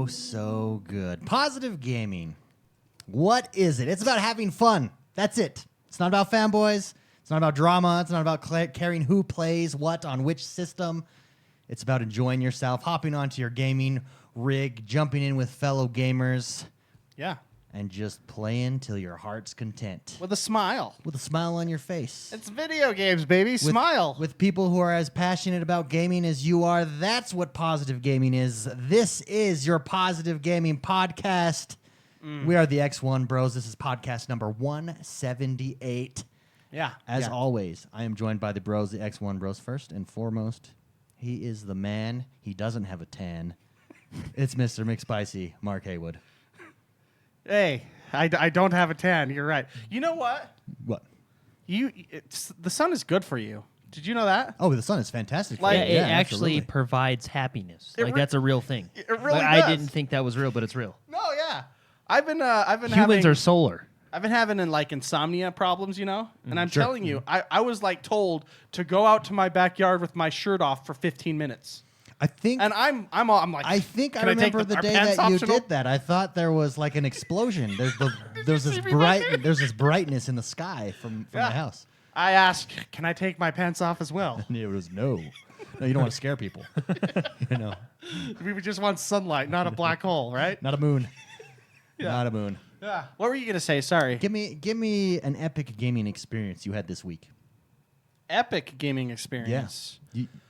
so good. Positive gaming. What is it? It's about having fun. That's it. It's not about fanboys. It's not about drama. It's not about caring who plays what on which system. It's about enjoying yourself, hopping onto your gaming rig, jumping in with fellow gamers. Yeah. And just playing till your heart's content. With a smile. With a smile on your face. It's video games, baby. Smile. With people who are as passionate about gaming as you are. That's what positive gaming is. This is your positive gaming podcast. We are the XoneBros. This is podcast number 178. Yeah. As always, I am joined by the bros, the XoneBros. First and foremost, he is the man. He doesn't have a tan. It's Mr. McSpicy, Mark Haywood. Hey, I don't have a tan. You're right. You know what? What? The sun is good for you. Did you know that? Oh, the sun is fantastic. Like, Yeah, it actually absolutely. provides happiness. It Like re- that's a real thing. It really Like, I does. didn't think that was real, but it's real. No, yeah. I've been Humans having, are solar. I've been having insomnia problems, you know? And I'm Sure. telling you, I was told to go out to my backyard with my shirt off for 15 minutes. I think. And I'm like, I think I "Can take remember the our day pants that you optional?" did that. I thought there was like an explosion. There's this see me right there's this brightness in the sky from Yeah. my house. I asked, can I take my pants off as well? And it was no. No, you don't want to scare people. You know, We would just want sunlight, not a black hole, right? not a moon. Yeah. Not a moon. Yeah. What were you going to say? Sorry. Give me an epic gaming experience you had this week. Epic gaming experience.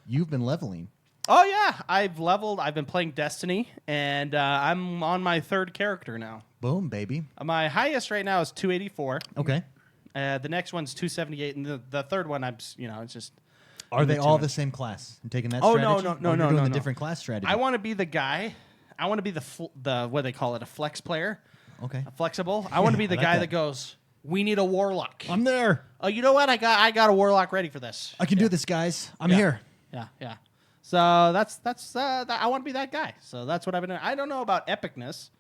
You've been leveling. Oh, yeah. I've leveled. I've been playing Destiny, and I'm on my third character now. Boom, baby. My highest right now is 284. Okay. The next one's 278, and the third one, it's just... Are they too all much. the same class? And taking that Oh, strategy? no, Or you're doing no, the no. different class strategy. I want to be the guy. I want to be the what do they call it, a flex player, Okay. a flexible. I want to be the I like guy that. that goes, we need a warlock. I'm there. Oh, you know what? I got a warlock ready for this. I can do this, guys. I'm Yeah. here. Yeah. So that's I want to be that guy. So that's what I've been doing. I don't know about epicness.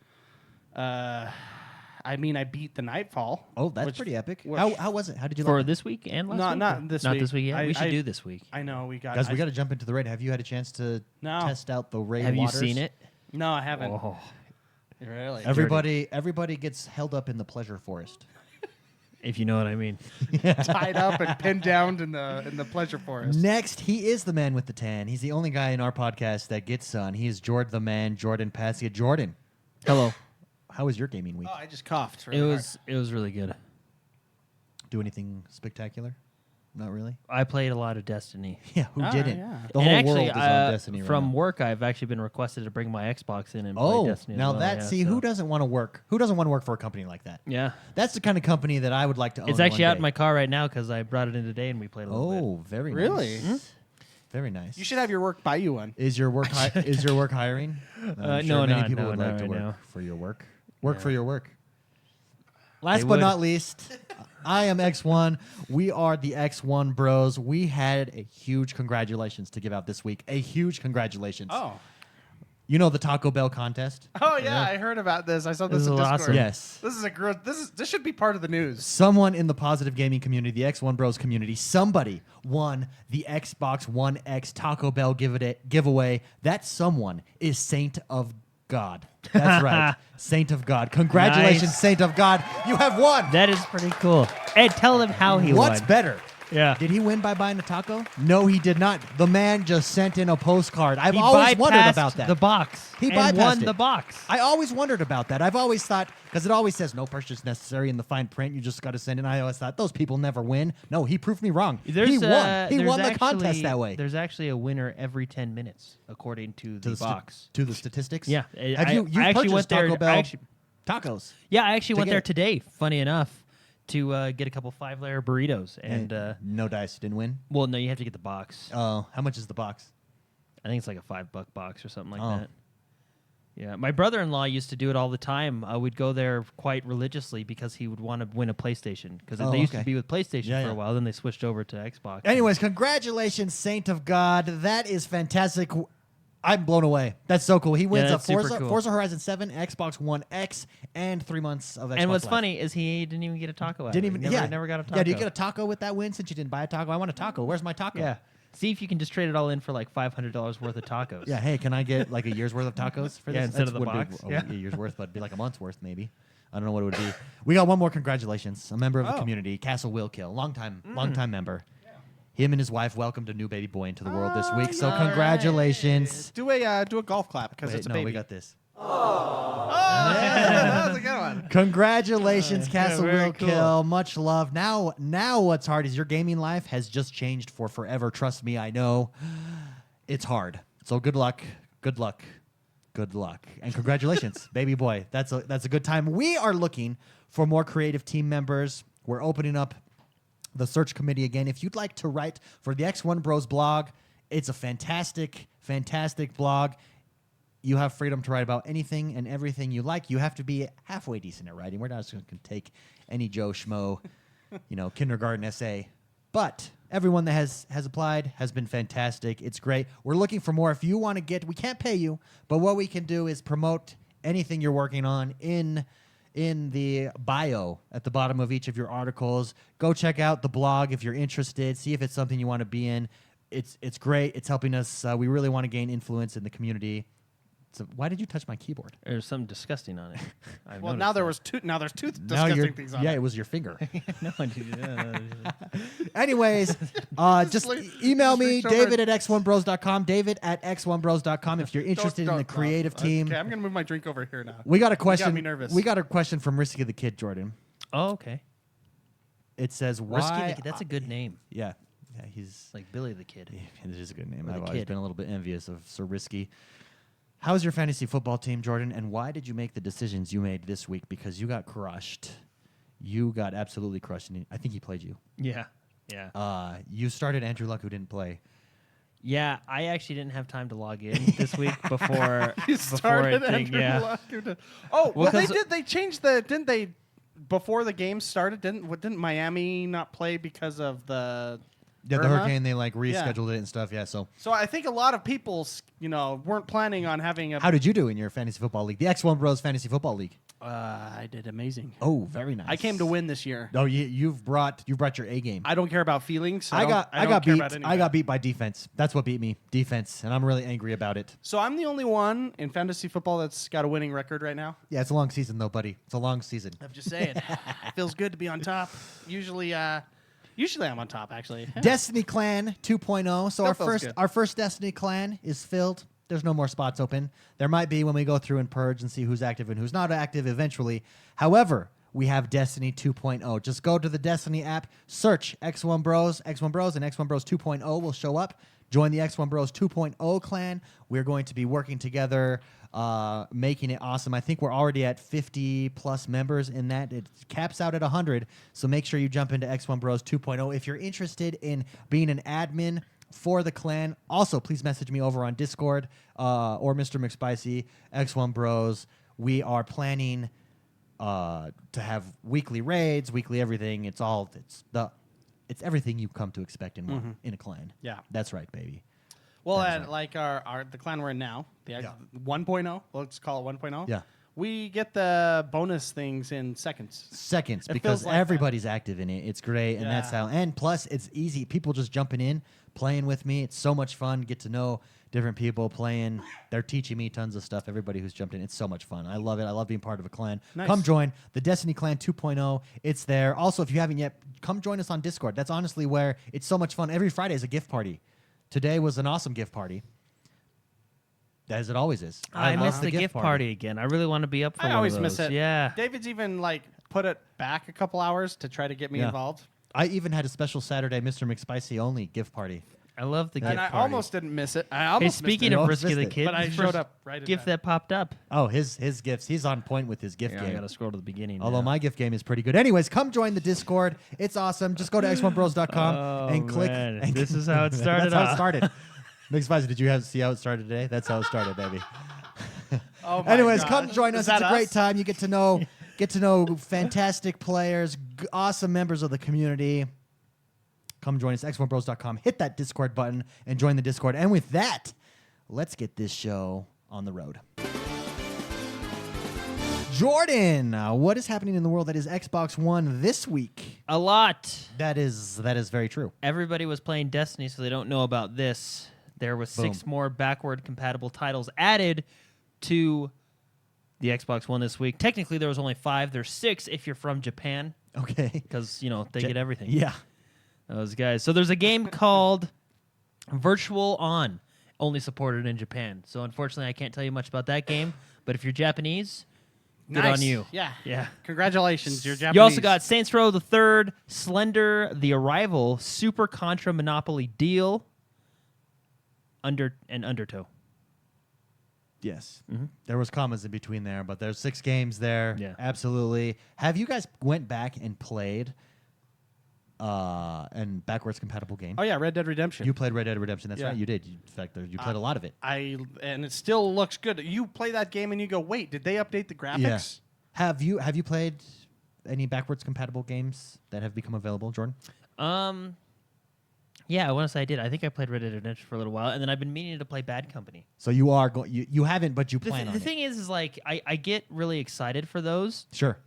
I mean, I beat the Nightfall. Oh, that's which- pretty epic. which- How was it? How did you For like it? this week and last No, week? not Or- this Not week. this week yet. We should I- do this week. I know we got. Guys, we got to jump into the raid. Have you had a chance to No. test out the raid Have you waters? seen it? No, I haven't. Oh. Really? Everybody gets held up in the pleasure forest. If you know what I mean. Tied up and pinned down in the pleasure forest. Next, he is the man with the tan. He's the only guy in our podcast that gets sun. He is Jordan the man, Jordan Passia. Jordan, Hello. how was your gaming week? Oh, I just coughed. It was really good. Do anything spectacular? Not really. I played a lot of Destiny. Yeah, who Ah, didn't? yeah. The And whole actually, world is on Destiny right from now. work, I've actually been requested to bring my Xbox in and play Oh, Destiny. now as well. that yeah, see so- who doesn't want to work? Who doesn't want to work for a company like that? Yeah, That's the kind of company that I would like to own. it's actually one out day. in my car right now because I brought it in today and we played a little bit. Oh, very Really? nice. Very nice. You should have your work buy you one. Is your work hiring? I'm no, many not- people no, would not like to right work now. for your work. Work Yeah. for your work. Last They but would. not least, I am X1. We are the XoneBros. We had a huge congratulations to give out this week. A huge congratulations. Oh. You know the Taco Bell contest? Oh yeah, I heard about this. I saw this This in is Discord. awesome. Yes. This is a gross. This should be part of the news. Someone in the positive gaming community, the XoneBros community, somebody won the Xbox One X Taco Bell giveaway. That someone is Saint of God. That's right. Saint of God. Congratulations, Nice. Saint of God. You have won. That is pretty cool. Hey, tell them how he What's won. better? Yeah. Did he win by buying a taco? No, he did not. The man just sent in a postcard. I've He always wondered bypassed about that. the box. He and bypassed won it. the box. I always wondered about that. I've always thought, because it always says no purchase necessary in the fine print. You just got to send in. I always thought those people never win. No, he proved me wrong. He won. He there's won the contest actually- that way. There's actually a winner every 10 minutes, according to the box. To the statistics. Yeah, Have I you actually purchased went there. Taco Bell I actually, tacos? yeah, I actually To went get there it. today. Funny enough, to get a couple 5-layer burritos, and no dice. Didn't win. well, no, you have to get the box. Oh, how much is the box? I think it's like a $5 box or something like Oh. that. Yeah, my brother-in-law used to do it all the time. I would go there quite religiously because he would want to win a PlayStation. Because Oh, they used okay. to be with PlayStation Yeah, for yeah. a while, then they switched over to Xbox. Anyways, congratulations, Saint of God. That is fantastic. I'm blown away. That's so cool. He wins a that's super Forza, cool. Forza Horizon 7, Xbox One X, and 3 months of Xbox And what's Live. funny is he didn't even get a taco out Didn't of even it. Never got a taco. Yeah, did you get a taco with that win since you didn't buy a taco? I want a taco. Where's my taco? Yeah. See if you can just trade it all in for like $500 worth of tacos. Yeah, hey, can I get like a year's worth of tacos for this? Yeah, instead of the wouldn't box. Be, Yeah. a year's worth, but it'd be like a month's worth maybe. I don't know what it would be. We got one more congratulations. A member of the community, Castle Willkill, long time member. Him and his wife welcomed a new baby boy into the world this week. So congratulations. Do a golf clap because Wait, it's a no, baby. we got this. That was a good one. Congratulations, Castle very Willkill. Much love. Now what's hard is your gaming life has just changed for forever. Trust me, I know. It's hard. So good luck. Good luck. Good luck. And congratulations, baby boy. That's a good time. We are looking for more creative team members. We're opening up the search committee again. If you'd like to write for the X1Bros blog, it's a fantastic, fantastic blog. You have freedom to write about anything and everything you like. You have to be halfway decent at writing. We're not just going to take any Joe Schmo, kindergarten essay. But everyone that has applied has been fantastic. It's great. We're looking for more. If you want to we can't pay you, but what we can do is promote anything you're working on in the bio at the bottom of each of your articles. Go check out the blog if you're interested. See if it's something you want to be in. It's great. It's helping us. We really want to gain influence in the community. So why did you touch my keyboard? There's something disgusting on it. I've Well, noticed now that. there's two disgusting things on yeah, it. it was your finger. No, I didn't. Anyways, just email me, reach over David at x1bros.com, David at x1bros.com if you're interested in the No. creative team. Okay, I'm gonna move my drink over here now. We got a question. me nervous. We got a question from Risky the Kid, Jordan. Oh, okay. It says, why... Risky the Kid. That's a good name. Yeah, he's... Like Billy the Kid. Yeah, it is a good name. Or the I've always Kid. been a little bit envious of Sir Risky. How's your fantasy football team, Jordan? And why did you make the decisions you made this week? Because you got crushed. You got absolutely crushed. I think he played you. Yeah. Yeah. You started Andrew Luck, who didn't play. Yeah, I actually didn't have time to log in this week before You before started it Andrew yeah. Luck. Oh, Well, they 'cause- did. They changed the. Didn't they? Before the game started, didn't Miami not play because of the? Yeah, the Irma? hurricane, they rescheduled it and stuff. Yeah, so So I think a lot of people, weren't planning on having a. how did you do in your fantasy football league? The X1Bros Fantasy Football League. I did amazing. Oh, very nice. I came to win this year. Oh, you've brought your A game. I don't care about feelings. I got care beat. about any I of got that. beat by defense. That's what beat me. Defense, and I'm really angry about it. So I'm the only one in fantasy football that's got a winning record right now. Yeah, it's a long season though, buddy. It's a long season. I'm just saying. Feels good to be on top. Usually I'm on top actually. Destiny Clan 2.0. So That feels good. our first Destiny Clan is filled. There's no more spots open. There might be when we go through and purge and see who's active and who's not active eventually. However, we have Destiny 2.0. Just go to the Destiny app, search X1Bros, and X1Bros 2.0 will show up. Join the X1Bros 2.0 clan. We're going to be working together, making it awesome. I think we're already at 50 plus members in that. It caps out at 100. So make sure you jump into X1Bros 2.0. If you're interested in being an admin for the clan, also please message me over on Discord or Mr. McSpicy, X1Bros. We are planning to have weekly raids, weekly everything. It's everything you come to expect in one in a clan. Yeah. That's right, baby. Well, That is like the clan we're in now, the Yeah. 1.0. Let's call it 1.0. Yeah. We get the bonus things in seconds. Seconds, It because feels like that. everybody's active in it. It's great, and that's Yeah. how. And plus, it's easy. People just jumping in, playing with me. It's so much fun. Get to know different people playing. They're teaching me tons of stuff. Everybody who's jumped in, it's so much fun. I love it. I love being part of a clan. Nice. Come join the Destiny Clan 2.0. It's there. Also, if you haven't yet, come join us on Discord. That's honestly where it's so much fun. Every Friday is a gift party. Today was an awesome gift party. As it always is. I love missed the gift party again. I really want to be up for I one always of miss those. it. Yeah. David's even put it back a couple hours to try to get me Yeah. involved. I even had a special Saturday Mr. McSpicy only gift party. I love the gift And I party. almost didn't miss it. I Hey, almost speaking missed of almost Risky missed the it. Kid, But I the showed first up right in gift time. that popped up. Oh, his gifts. He's on point with his gift Yeah, I game. got to scroll to the beginning. Although now. my gift game is pretty good. Anyways, come join the Discord. It's awesome. Just go to x1bros.com Oh, and click. man. And This is how it started That's how it off. started. Mixed Spicy, did you see how it started today? That's how it started, baby. Oh my Anyways, gosh. come join us. Is that It's a great us? time. You get to know fantastic players, awesome members of the community. Come join us, x1bros.com. Hit that Discord button and join the Discord. And with that, let's get this show on the road. Jordan, what is happening in the world that is Xbox One this week? A lot. That is very true. Everybody was playing Destiny, so they don't know about this. There was 6 more backward compatible titles added to the Xbox One this week. Technically, there was only 5. There's 6 if you're from Japan, Okay. because they get everything. Yeah. Those guys. So there's a game called Virtual On, only supported in Japan. So unfortunately, I can't tell you much about that game. But if you're Japanese, good Nice. on you. Yeah. Yeah. Congratulations, you're Japanese. You also got Saints Row the Third, Slender, The Arrival, Super Contra Monopoly Deal, Undertow. Yes. There was commas in between there, but there's 6 games there. Yeah. Absolutely. Have you guys went back and played an backwards compatible game? Oh yeah, Red Dead Redemption. You played Red Dead Redemption. That's Yeah. right. You did. In fact, you played a lot of it. And it still looks good. You play that game and you go, wait, did they update the graphics? Have you played any backwards compatible games that have become available, Jordan? Yeah, I want to say I did. I think I played Red Dead Redemption for a little while, and then I've been meaning to play Bad Company. So you are going. You haven't, but you plan on The it. thing is like I get really excited for those, Sure.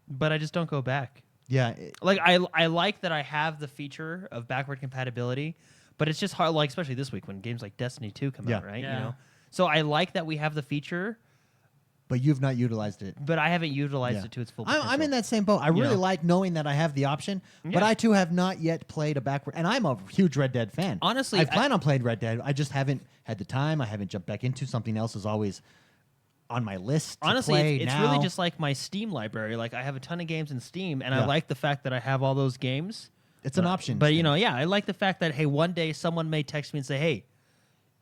but I just don't go back. Yeah. Like I like that I have the feature of backward compatibility, but it's just hard. Like especially this week when games like Destiny 2 come out, right? Yeah. You know, so I like that we have the feature, But you've not utilized it. but I haven't utilized it to its full potential. I'm in that same boat. I really know? like knowing that I have the option, but Yeah. I too have not yet played a backward. And I'm a huge Red Dead fan. Honestly, I plan on playing Red Dead. I just haven't had the time. I haven't jumped back into something else. Is always on my list. To Honestly, play it's now. really just like my Steam library. Like I have a ton of games in Steam, and I Yeah. like the fact that I have all those games. It's an option. But I like the fact that hey, one day someone may text me and say, "Hey,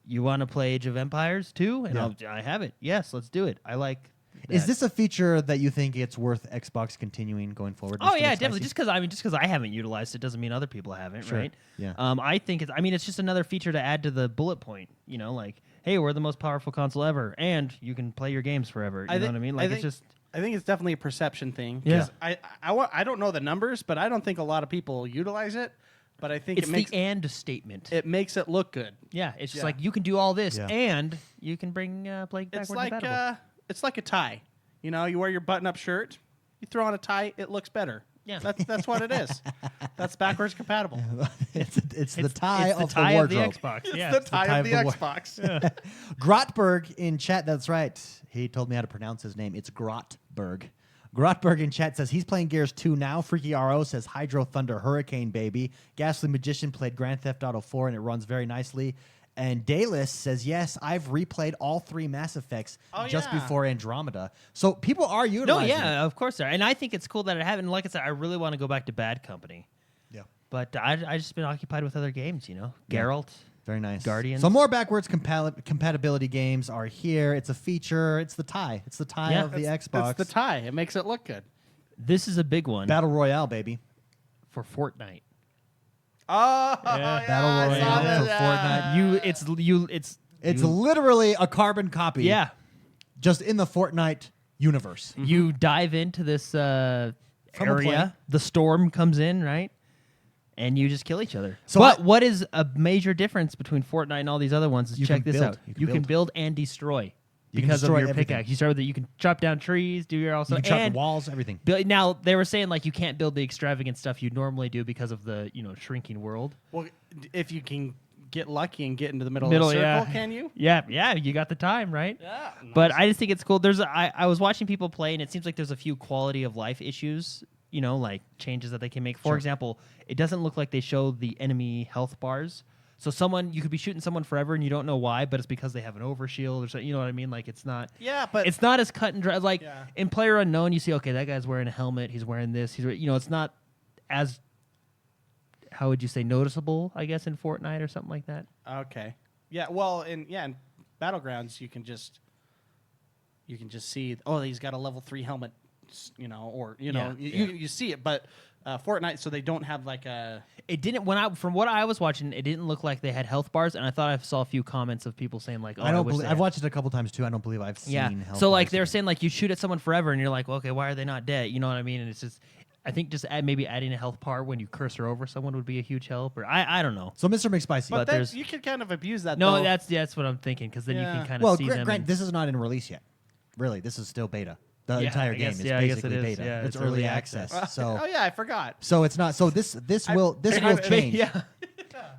you want to play Age of Empires 2?" And Yeah. I have it. Yes, let's do it. I like. Is that. this a feature that you think it's worth Xbox continuing going forward? Oh Mr. yeah, McSpicy? definitely. Just because I haven't utilized it doesn't mean other people haven't, Sure. right? Yeah. I think it's just another feature to add to the bullet point. Like, hey, we're the most powerful console ever, and you can play your games forever. You know what I mean? Like, it's just. I think it's definitely a perception thing. Yeah. 'Cause I don't know the numbers, but I don't think a lot of people utilize it. But I think It's it makes the and statement. it makes it look good. Yeah, it's just Yeah. like you can do all this, Yeah. and you can bring play It's backward like compatible. it's like a tie. You know, you wear your button-up shirt, you throw on a tie, it looks better. Yeah. That's what it is. That's backwards compatible. it's the tie it's of the tie the of the wardrobe. Xbox. It's Yeah, the it's tie tie of of the the Xbox. Grotberg in chat, that's right. He told me how to pronounce his name. It's Grotberg. Grotberg in chat says he's playing Gears 2 now. Freaky RO says Hydro Thunder Hurricane, baby. Ghastly Magician played Grand Theft Auto 4 and it runs very nicely. And Dayless says, yes, I've replayed all 3 Mass Effects just yeah. before Andromeda. So people are No, utilizing it. yeah, of course they are. And I think it's cool that I haven't. Like I said, I really want to go back to Bad Company. Yeah. But I just been occupied with other games, Yeah. Geralt. Very nice. Guardians. So more backwards compatibility games are here. It's a feature. It's the tie. It's the tie Yeah. of the It's Xbox. the tie. It makes it look good. This is a big one Battle Royale, baby. for Fortnite. Oh, Yeah. Battle I saw Royale that, for yeah. Fortnite. It's literally a carbon copy. yeah. Just in the Fortnite universe. You dive into this From a plane. area. The storm comes in, right? And you just kill each other. So But I- what is a major difference between Fortnite and all these other ones is You check can this build. out. You You can can build. build and destroy You can because of destroy your everything. pickaxe. You start with it. You can chop down trees. Do your also You can chop and the walls, everything. Now they were saying like you can't build the extravagant stuff you normally do because of the shrinking world. Well, if you can get lucky and get into the middle Middle, of the circle, yeah. can you? Yeah, you got the time right. Yeah. But I just think it's cool. I was watching people play, and it seems like there's a few quality of life issues, like changes that they can make. For example, it doesn't look like they show the enemy health bars. So you could be shooting someone forever, and you don't know why, but it's because they have an overshield or something. You know what I mean? Like it's not. Yeah, but It's not as cut and dry. Like Yeah. in Player Unknown, you see, okay, that guy's wearing a helmet. He's wearing this. It's not as, how would you say, noticeable, I guess, in Fortnite or something like that. okay. Yeah. Well, in Battlegrounds, you can just see. Oh, he's got a level 3 helmet. Yeah, you see it, but Fortnite, so they don't have like a. It didn't from what I was watching, it didn't look like they had health bars, and I thought I saw a few comments of people saying like, "Oh, I don't wish believe. they I've had." watched it a couple times too. I don't believe I've seen. Yeah. health So like bars. they're saying like you shoot at someone forever, and you're like, well, okay, why are they not dead? You know what I mean? And it's just, I think just maybe adding a health bar when you cursor over someone would be a huge help, or I don't know. So Mr. McSpicy. But there's- you could kind of abuse that. No, though. that's what I'm thinking because then you Yeah. can kind of well, see Grant, them. this is not in release yet. Really, this is still beta. The Yeah, entire I game guess- is yeah, I guess basically it is. beta. Yeah, it's early access. So oh yeah, I forgot. so it's not. So this will change. Yeah.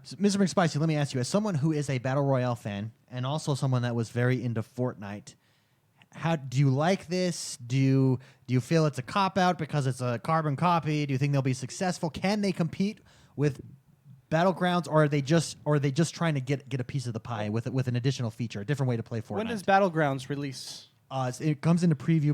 So, Mr. McSpicy, let me ask you, as someone who is a battle royale fan and also someone that was very into Fortnite, how do you like this? Do you feel it's a cop out because it's a carbon copy? Do you think they'll be successful? Can they compete with Battlegrounds, or are they just trying to get a piece of the pie with an additional feature, a different way to play Fortnite? When does Battlegrounds release? It comes into preview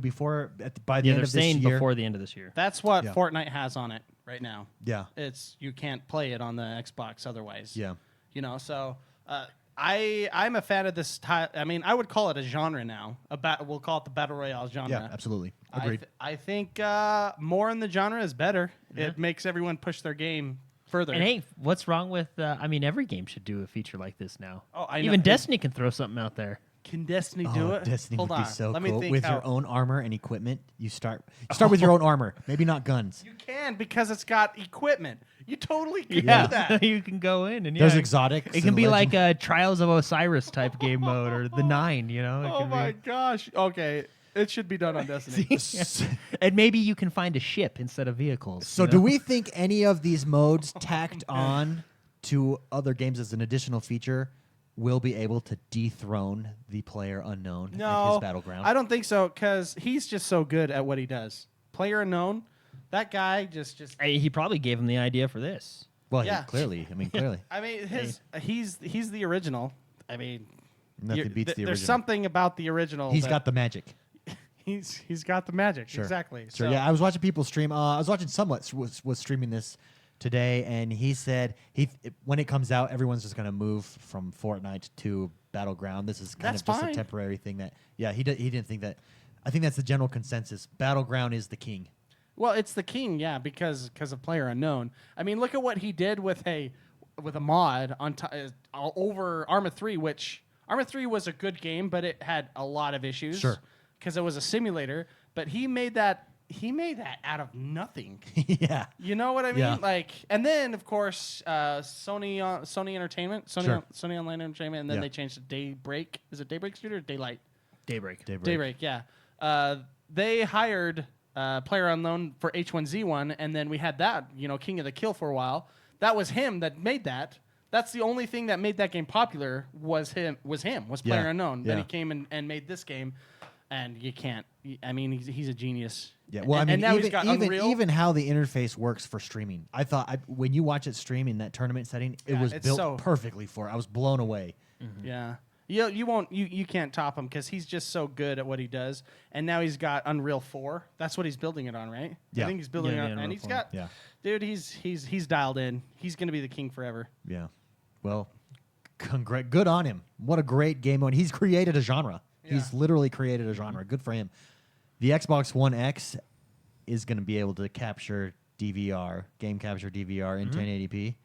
by the Yeah, end they're of this saying year. before the end of this year. That's what Yeah. Fortnite has on it right now. Yeah. It's you can't play it on the Xbox otherwise. Yeah. You know, so I'm a fan of this. I mean, I would call it a genre now. We'll call it the battle royale genre. Yeah, absolutely. Agreed. I think more in the genre is better. Yeah. It makes everyone push their game further. And hey, what's wrong with? I mean, every game should do a feature like this now. Oh, I know. Even Destiny can throw something out there. Can Destiny do it? Destiny Hold would on. be so Let me cool think with how- your own armor and equipment. You start with your own armor, maybe not guns. You can because it's got equipment. You totally can do Yeah, that. you can go in and There's exotics. It can and be legend- like a Trials of Osiris type game mode or the 9. You know. It Oh could my be- gosh. Okay, it should be done on Destiny. And maybe you can find a ship instead of vehicles. So you do know? we think any of these modes tacked on to other games as an additional feature will be able to dethrone the player unknown at No, his battleground? I don't think so because he's just so good at what he does. Player unknown, that guy just. Hey, he probably gave him the idea for this. Well, Yeah. clearly. I mean, he's the original. I mean, Nothing beats the there's original. something about the original. He's that got the magic. he's got the magic. Sure. Exactly. Sure. So, Yeah, I was watching people stream. I was watching Somewhat was streaming this today, and he said when it comes out, everyone's just going to move from Fortnite to Battleground. This is kind That's of just fine. a temporary thing. He didn't think that. I think that's the general consensus. Battleground is the king. Well, it's the king, yeah, because of player unknown. I mean, look at what he did with a mod on over Arma 3, which Arma 3 was a good game, but it had a lot of issues. Sure. Because it was a simulator, but he made that out of nothing. Yeah. You know what I mean? Yeah. Like, and then of course Sony Entertainment, Sure. Sony Online Entertainment, and then Yeah. they changed to Daybreak. Is it Daybreak Studio or Daylight? Daybreak. Daybreak, yeah. They hired Player Unknown for H1Z1, and then we had that, King of the Kill for a while. That was him that made that. That's the only thing that made that game popular was Player Yeah. Unknown. Then Yeah. he came and made this game, and you can't. I mean, he's a genius. Yeah, well, and, I mean, and now he's even, got even, Unreal. even how the interface works for streaming. I thought when you watch it stream in that tournament setting, it Yeah, was it's built so- perfectly for it. I was blown away. Yeah. You can't top him because he's just so good at what he does. And now he's got Unreal 4. That's what he's building it on, right? Yeah. I think he's building Yeah, it the on, Unreal and he's 4. got, Yeah. dude, he's dialed in. He's gonna be the king forever. Yeah. Well, good on him. What a great game mode. He's created a genre. He's Yeah. literally created a genre. Good for him. The Xbox One X is going to be able to capture DVR, game capture DVR in 1080p,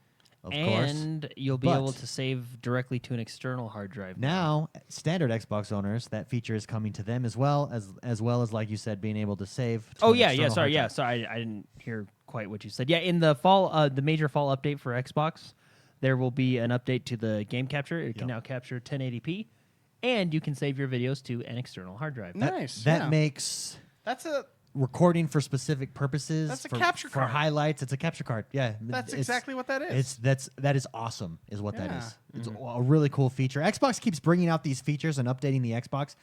of course. And you'll be But- able to save directly to an external hard drive. Now, standard Xbox owners, that feature is coming to them as well as like you said, being able to save. To Oh an yeah, external hard sorry, drive. sorry, I didn't hear quite what you said. Yeah, in the fall, the major fall update for Xbox, there will be an update to the game capture. It can Yeah. now capture 1080p, and you can save your videos to an external hard drive. Nice. That yeah. makes That's a recording for specific purposes. That's a for, capture for card. highlights. It's a capture card. Yeah, That's it's- exactly what that is. that is awesome. Is what that Yeah. is. It's a really cool feature. Xbox keeps bringing out these features and updating the Xbox.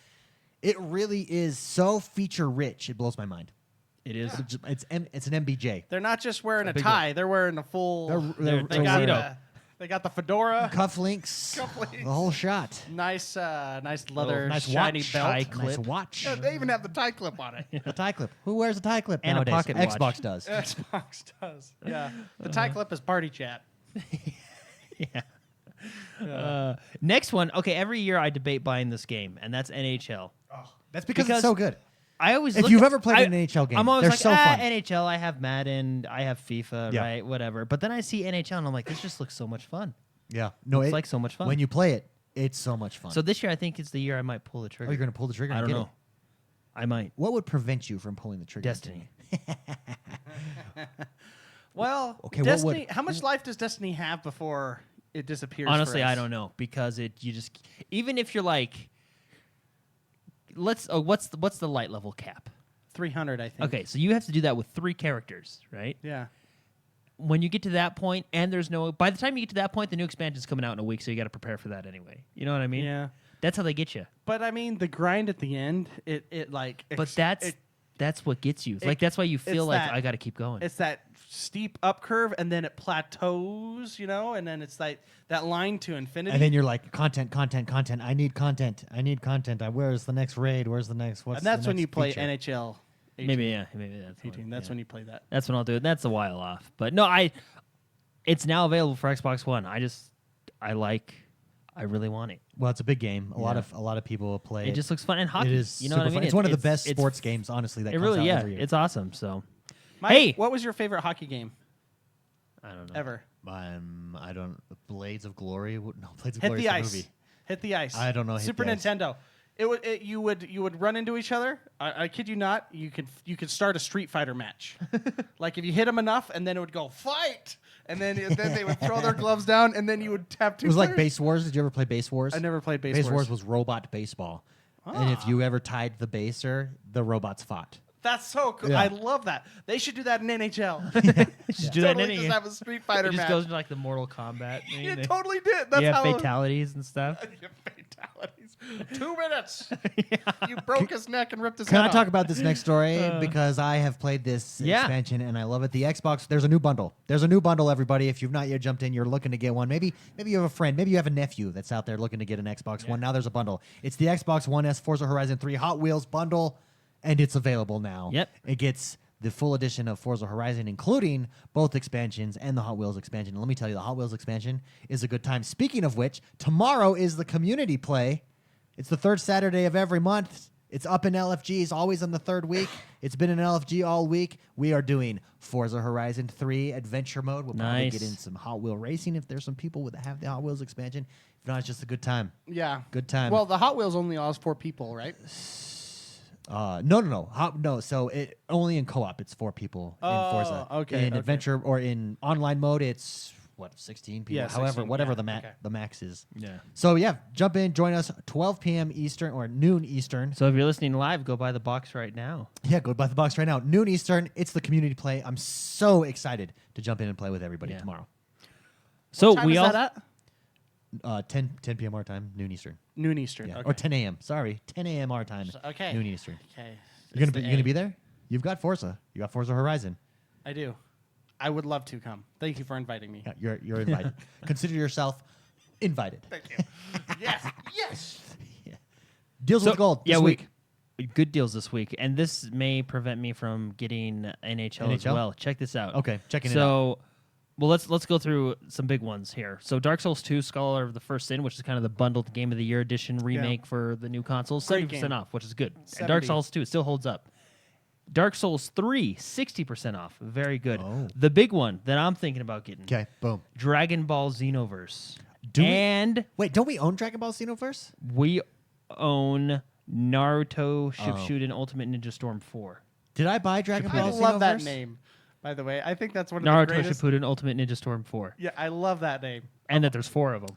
It really is so feature rich. It blows my mind. It is. It's an MBJ. They're not just wearing a big tie; they're wearing a full. They're they got tuxedo. they got the fedora. Cufflinks, Cufflinks. the whole shot. Nice leather, Nice shiny watch. belt. Tie Nice clip. watch. Yeah, they even have the tie clip on it. A tie clip. Who wears a tie clip And a nowadays? pocket watch. Xbox does. Xbox does. Yeah, the tie clip is party chat. Next one. Okay, every year I debate buying this game, and that's NHL. That's because Because it's so good. I always If look you've at- ever played an NHL game, I'm always they're like, so fun. NHL, I have Madden, I have FIFA, Yeah. right, whatever. But then I see NHL, and I'm like, this just looks so much fun. Yeah. No, It's like so much fun. When you play it, it's so much fun. So this year, I think it's the year I might pull the trigger. you're going to pull the trigger I and don't get know. it. I might. What would prevent you from pulling the trigger? Destiny. Well, Okay, what Destiny. would- How much life does Destiny have before it disappears? Honestly, for us? I don't know because you just even if you're like, what's the light level cap? 300, I think. Okay, so you have to do that with 3 characters, right? Yeah. When you get to that point, and there's no... By the time you get to that point, the new expansion's coming out in a week, so you got to prepare for that anyway. You know what I mean? Yeah. That's how they get you. But I mean, the grind at the end, But that's what gets you. Like, that's why you feel like, I got to keep going. It's that steep up curve, and then it plateaus, and then it's like that line to infinity. And then you're like, content. I need content. Where's the next raid? Where's the next? What's and that's the when next you play feature? NHL. 18. Maybe that's 18. That's when you play that. That's when I'll do it. That's a while off. But no, it's now available for Xbox One. I really want it. Well, it's a big game. A lot of people will play. It just looks fun, and hockey. It is. You know what I mean? Fun. It's one of the best sports games, honestly. That it comes really, out every year. It's awesome. So, Mike, what was your favorite hockey game I don't know. ever? I don't. Blades of Glory. No, Blades of Hit Glory the is the ice. movie. Hit the ice. I don't know. Super Nintendo. You would run into each other. I kid you not. You could start a Street Fighter match. Like if you hit them enough, and then it would go fight, and then they would throw their gloves down, and then you would tap 2 It was like players. Base Wars. Did you ever play Base Wars? I never played Base Base Wars. Wars was robot baseball, and if you ever tied the baser, the robots fought. That's so cool. Yeah. I love that. They should do that in NHL. Just do that in Totally any just game. have a Street Fighter It just match. goes into like the Mortal Kombat. thing. It totally did. That's You have how fatalities and stuff. fatalities. 2 minutes. You broke his neck and ripped his Can head I off. talk about this next story? Because I have played this expansion and I love it. The Xbox, there's a new bundle. There's a new bundle, everybody. If you've not yet jumped in, you're looking to get one. Maybe you have a friend. Maybe you have a nephew that's out there looking to get an Xbox One. Now there's a bundle. It's the Xbox One S Forza Horizon 3 Hot Wheels bundle, and it's available now. Yep. It gets the full edition of Forza Horizon, including both expansions and the Hot Wheels expansion. And let me tell you, the Hot Wheels expansion is a good time. Speaking of which, tomorrow is the community play. It's the 3rd Saturday of every month. It's up in LFGs, always on the 3rd week. It's been in LFG all week. We are doing Forza Horizon 3 Adventure Mode. We'll probably get in some Hot Wheel racing if there's some people that have the Hot Wheels expansion. If not, it's just a good time. Yeah. Good time. Well, the Hot Wheels only allows 4 people, right? No. So it only in co-op. It's 4 people in Forza. Okay, In okay. Adventure or in online mode, it's 16 people. Yeah, However, 16, whatever yeah, the max is. Yeah. So yeah, jump in, join us 12 p.m. Eastern or noon Eastern. So if you're listening live, go buy the box right now. Yeah, go buy the box right now. Noon Eastern. It's the community play. I'm so excited to jump in and play with everybody tomorrow. So What time we is all that at? 10 p.m. our time, noon Eastern. Noon Eastern. Yeah. Okay. Or 10 a.m. Sorry, 10 a.m. our time. Okay. Noon Eastern. Okay. You're gonna be there. You've got Forza. You got Forza Horizon. I do. I would love to come. Thank you for inviting me. Yeah, you're invited. Consider yourself invited. Thank you. Yes. Yes. Deals with gold this week. Good deals this week, and this may prevent me from getting NHL as well. Check this out. Okay, checking it out. So, well, let's go through some big ones here. So, Dark Souls 2: Scholar of the First Sin, which is kind of the bundled Game of the Year edition remake for the new consoles, Great 70% game. off, which is good. And 70. Dark Souls 2 still holds up. Dark Souls 3, 60% off, very good. Oh. The big one that I'm thinking about getting, Okay, boom. Dragon Ball Xenoverse. Do we- and Wait, don't we own Dragon Ball Xenoverse? we own Naruto Oh. Shippuden Ultimate Ninja Storm 4. Did I buy Dragon I Ball love that Xenoverse? name, by the way. I think that's one of Naruto the greatest. Shippuden Ultimate Ninja Storm 4. Yeah, I love that name. And that there's 4 of them.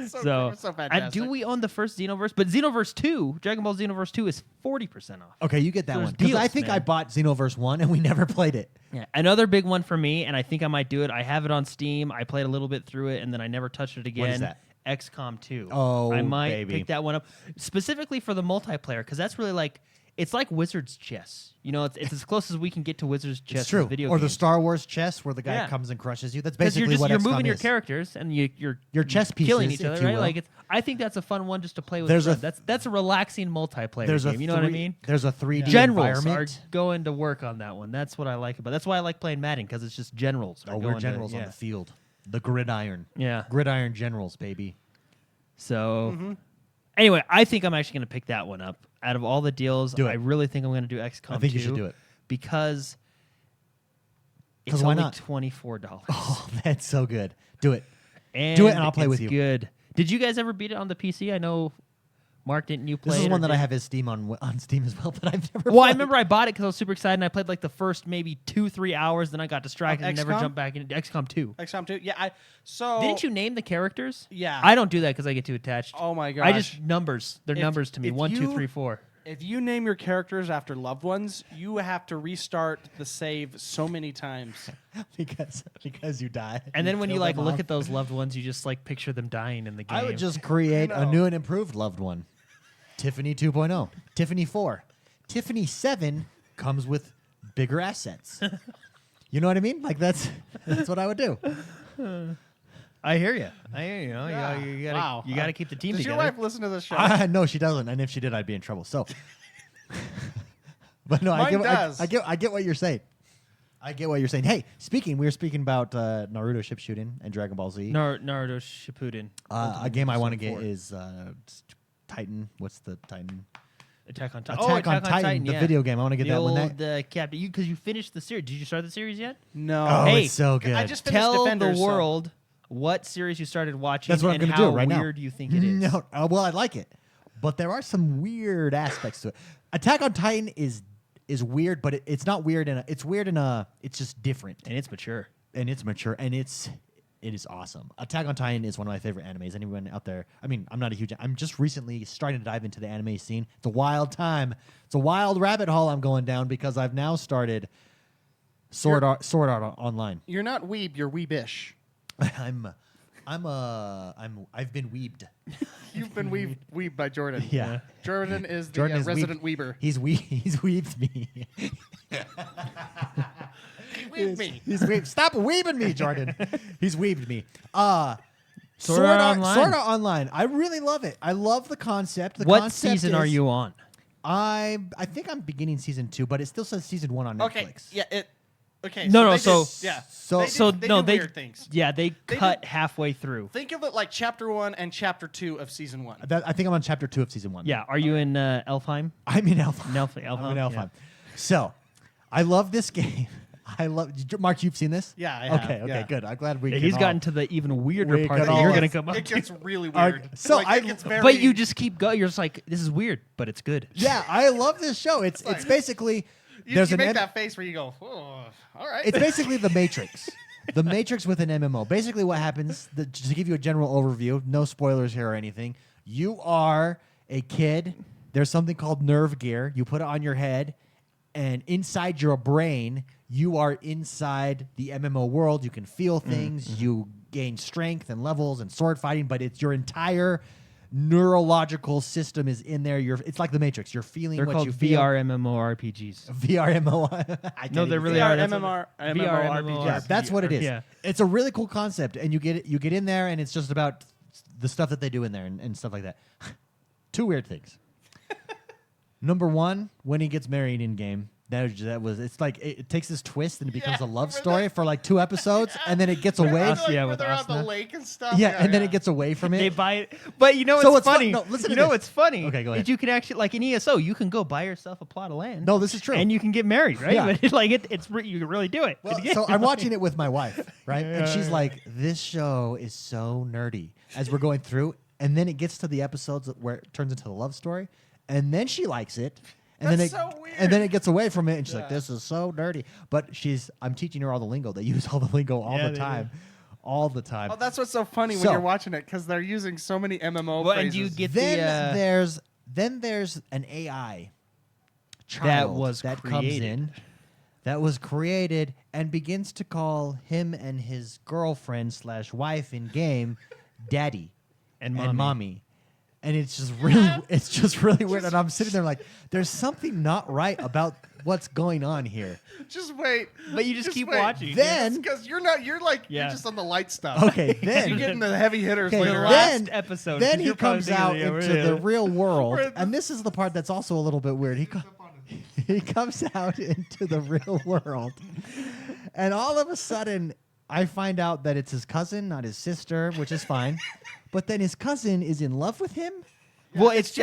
So fantastic. do we own the first Xenoverse? But Xenoverse 2, Dragon Ball Xenoverse 2 is 40% off. Okay, you get that So one. there's Because I deals, think man. I bought Xenoverse 1 and we never played it. Yeah. Another big one for me, and I think I might do it. I have it on Steam. I played a little bit through it, and then I never touched it again. What is that? XCOM 2. Oh, I might baby. pick that one up specifically for the multiplayer because that's really like it's like Wizard's Chess. You know, it's as close as we can get to Wizard's Chess. It's true. in video Or the games. Star Wars chess where the guy Yeah. comes and crushes you. That's Because basically what you're XCOM moving your is. characters and you're Your chess killing pieces, each other, if you right? will. Like I think that's a fun one just to play with. There's a a friend. That's a relaxing multiplayer There's game. a You know what I three- mean? There's a 3D Generals are environment. going to work on that one. That's what I like about. That's why I like playing Madden because it's just generals. Are Oh, going we're generals on yeah. the field. The gridiron. Yeah. Gridiron generals, baby. So, anyway, I think I'm actually going to pick that one up. Out of all the deals, Do it. I really think I'm going to do XCOM. I think you 2 should do it. because 'Cause it's why only not? $24. Oh, that's so good. Do it. And Do it and I'll play it's with you. Good. Did you guys ever beat it on the PC? I know, Mark, didn't you play This it? is or one that I did- have his Steam on Steam as well, but I've never Well, I played. remember I bought it because I was super excited, and I played like the first maybe 2-3 hours. Then I got distracted and never XCOM? jumped back into XCOM 2. XCOM 2. Yeah. So Didn't you name the characters? Yeah. I don't do that because I get too attached. Oh my gosh. I just numbers. They're If- numbers to me. if 1, 2, you- 3, 4. If you name your characters after loved ones, you have to restart the save so many times. because you die. And then when you kill like them look off. at those loved ones, you just like picture them dying in the game. I would just create I a know. new and improved loved one. Tiffany 2.0, Tiffany 4, Tiffany 7 comes with bigger assets. You know what I mean? Like that's what I would do. I hear you. I hear you. Yeah. You gotta Wow. you gotta keep the team Does together. your wife listen to this show? No, she doesn't. And if she did, I'd be in trouble. So, but no, Mine does. I get what you're saying. I get what you're saying. Hey, we were speaking about Naruto ship shooting and Dragon Ball Z. Naruto Shippuden. A game I want to get Episode 4. is Titan. What's the Titan? Attack on Titan. Attack on Titan, the yeah. video game. I want to get The that one. old Captain. Because you finished the series. Did you start the series yet? No. Oh, Hey, it's so good. I just finished Tell Defenders, the so- world what series you started watching. That's what I'm and going to do how right now. weird you think it is. No, well, I like it, but there are some weird aspects to it. Attack on Titan is weird, but it's not weird it's weird it's just different And it's mature. and it's mature and it is awesome. Attack on Titan is one of my favorite animes. Anyone out there? I mean, I'm just recently starting to dive into the anime scene. It's a wild time. It's a wild rabbit hole I'm going down because I've now started Sword Art Online. You're not weeb, you're weebish. I've been weebed. You've been weebed by Jordan. Yeah. Jordan is the Jordan is resident weeber. He's weebed me. He weebed me. He's weebed. Stop weebing me, Jordan. He's weebed me. Sword Art Online. Sword Art Online. I really love it. I love the concept. What concept season are you on? I think I'm beginning season 2, but it still says season 1 on Netflix. Okay. Yeah. Okay. No, no, they so- did- yeah. so- they so did, they no, do they weird things. Yeah, they cut did- halfway through. Think of it like chapter 1 and chapter 2 of season 1. I think I'm on chapter 2 of season 1. Yeah, are you in Elfheim? I'm in Elfheim. Elfheim, I'm in yeah. Elfheim. So, I love this game. Mark, you've seen this? Yeah, I have, Okay, yeah. good. I'm glad we. He's can gotten all- to the even weirder we part can that all- you're going to come up It to. gets really weird. So Like, it gets very, But you just keep going. You're just like, this is weird, but it's good. Yeah, I love this show. It's basically you there's make an that face where you go, oh, all right. it's basically the Matrix. The Matrix with an MMO. Basically, what happens, just to give you a general overview, no spoilers here or anything, you are a kid. There's something called nerve gear. You put it on your head, and inside your brain, you are inside the MMO world. You can feel things. You gain strength and levels and sword fighting, but it's your entire neurological system is in there. It's like the Matrix. You're feeling They're what called you feel. VR MMORPGs. VRMO. No, they really VR, are. That's what- MMR, VR, MMORPG. Yeah, that's what it is. Yeah. It's a really cool concept, and you get in there, and it's just about the stuff that they do in there and stuff like that. Two weird things. Number one, when he gets married in game, it's like it takes this twist and it becomes Yeah, a love remember story that? for like 2 episodes, and then it gets Remember away. like, yeah, where with they're on the Asuna. lake and stuff? Yeah, and then it gets away from They it. buy it, but you know So what's what's funny? no, listen to you know this. what's funny? Okay, go is ahead. you can actually, like in ESO, you can go buy yourself a plot of land. No, this is true. and you can get married, right? Yeah. But like you can really do it. Well, In the game. so I'm watching it with my wife, right? And she's like, "This show is so nerdy." As we're going through, and then it gets to the episodes where it turns into the love story, and then she likes it. And That's then it, so weird. And then it gets away from it, and she's like, Yeah. "This is so nerdy." But I'm teaching her all the lingo. They use all the lingo all Yeah, the they time, all the time. Oh, that's what's so funny So- when you're watching it because they're using so many MMO Well, phrases. and you get then the there's an AI child That was comes created. in, that was created and begins to call him and his girlfriend / wife in game daddy and and mommy. And it's just really weird. And I'm sitting there like, there's something not right about what's going on here. just wait. But you just keep wait. watching. Then- because you're Yeah. just on the light stuff. Okay, you're then getting the heavy hitters Okay, later on. last episode, Then 'cause he you're probably comes thinking, out yeah, we're into there. the real world, We're in the- and this is the part that's also a little bit weird. He comes out into the real world, and all of a sudden, I find out that it's his cousin, not his sister, which is fine. But then his cousin is in love with him. Well, it's-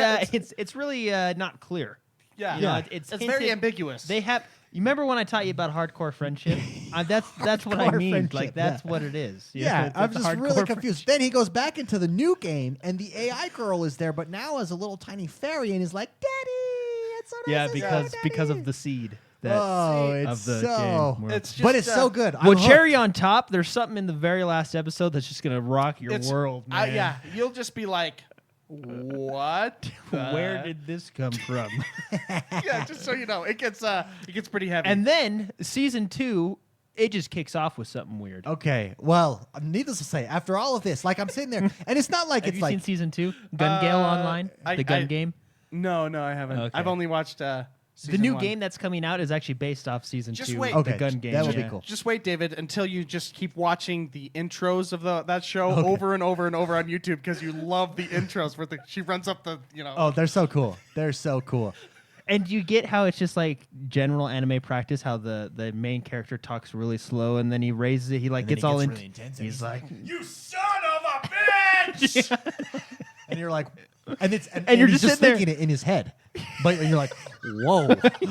it's really not clear. Yeah, You know, Yeah. it's very hinted- ambiguous. They have. You remember when I taught you about hardcore friendship? That's what I Hardcore mean. friendship, Like that's yeah. what it is. You know, Yeah, it's I'm a just hardcore really confused. Then he goes back into the new game, and the AI girl is there, but now as a little tiny fairy, and is like, "Daddy, it's so nice Yeah, to see you, because Daddy." of the seed. That Oh, of it's the so. game. world. It's just, But it's so good. Well, I'm hooked. cherry on top. There's something in the very last episode that's just gonna rock your It's- world, man. yeah, you'll just be like, What? Where did this come from? Yeah, just so you know, it gets pretty heavy. And then season 2, it just kicks off with something weird. Okay, well, needless to say, after all of this, like I'm sitting there, and it's not like Have it's you like seen season 2? Gun Gale Online? The gun game? No, I haven't. Okay. I've only watched The season new 1. game that's coming out is actually based off season Just 2. wait. The Okay, gun game. that would be yeah. cool. Just wait, David, until you just keep watching the intros of that show over and over and over on YouTube because you love the intros where she runs up the oh, they're so cool. They're so cool. And you get how it's just like general anime practice, how the main character talks really slow and then he raises it, he like And then gets he all gets in. really intense and He's he's like, "You son of a bitch!" And you're like, and it's and, you're he's just sitting there- thinking it in his head, but you're like, whoa, that's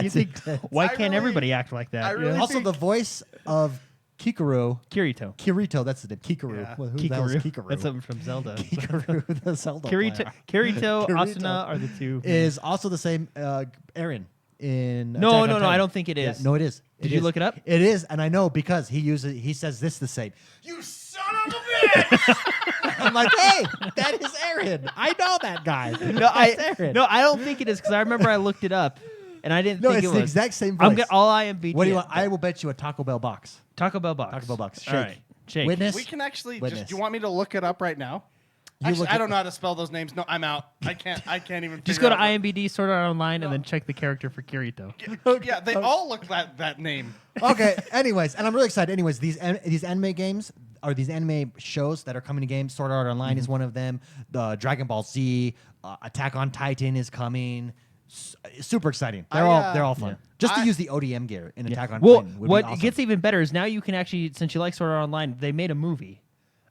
you think, intense. why I can't really- everybody act like that? I you really know? Also, think- the voice of Kirito, that's the name. Kikaru. Yeah. Well, who the hell is Kikaru? That's something from Zelda. Kikaru, the Zelda Kirito, player. Kirito, Kirito Asuna are the two. is also the same Aaron in No, Attack on no, Titan. I don't think it Yeah, is. no, it is. Did It you is. look it up? It is, and I know because he says this the same. You son of a bitch! I'm like, hey, that is Aaron. I know that guy. No, That's Aaron. I don't think it is because I remember I looked it up and I didn't No, think it's it the was. exact same I'm voice. all IMDb. What do you want? I will bet you a Taco Bell box. Taco Bell box. Taco Bell box. Shake. All right. Shake. Witness. We can actually Witness. just. Do you want me to look it up right now? You Actually, look I it- don't know how to spell those names. No, I'm out. I can't even. Just figure go to out IMDb, sort it out online, and then check the character for Kirito. Yeah, they all look that name. Okay. Anyways, and I'm really excited. Anyways, these anime games or these anime shows that are coming to games. Sword Art Online is one of them. The Dragon Ball Z, Attack on Titan is coming. Super exciting. They're all fun. Yeah. Just to use the ODM gear in Attack on Well, Titan would what be awesome. gets even better is now you can actually, since you like Sword Art Online, they made a movie.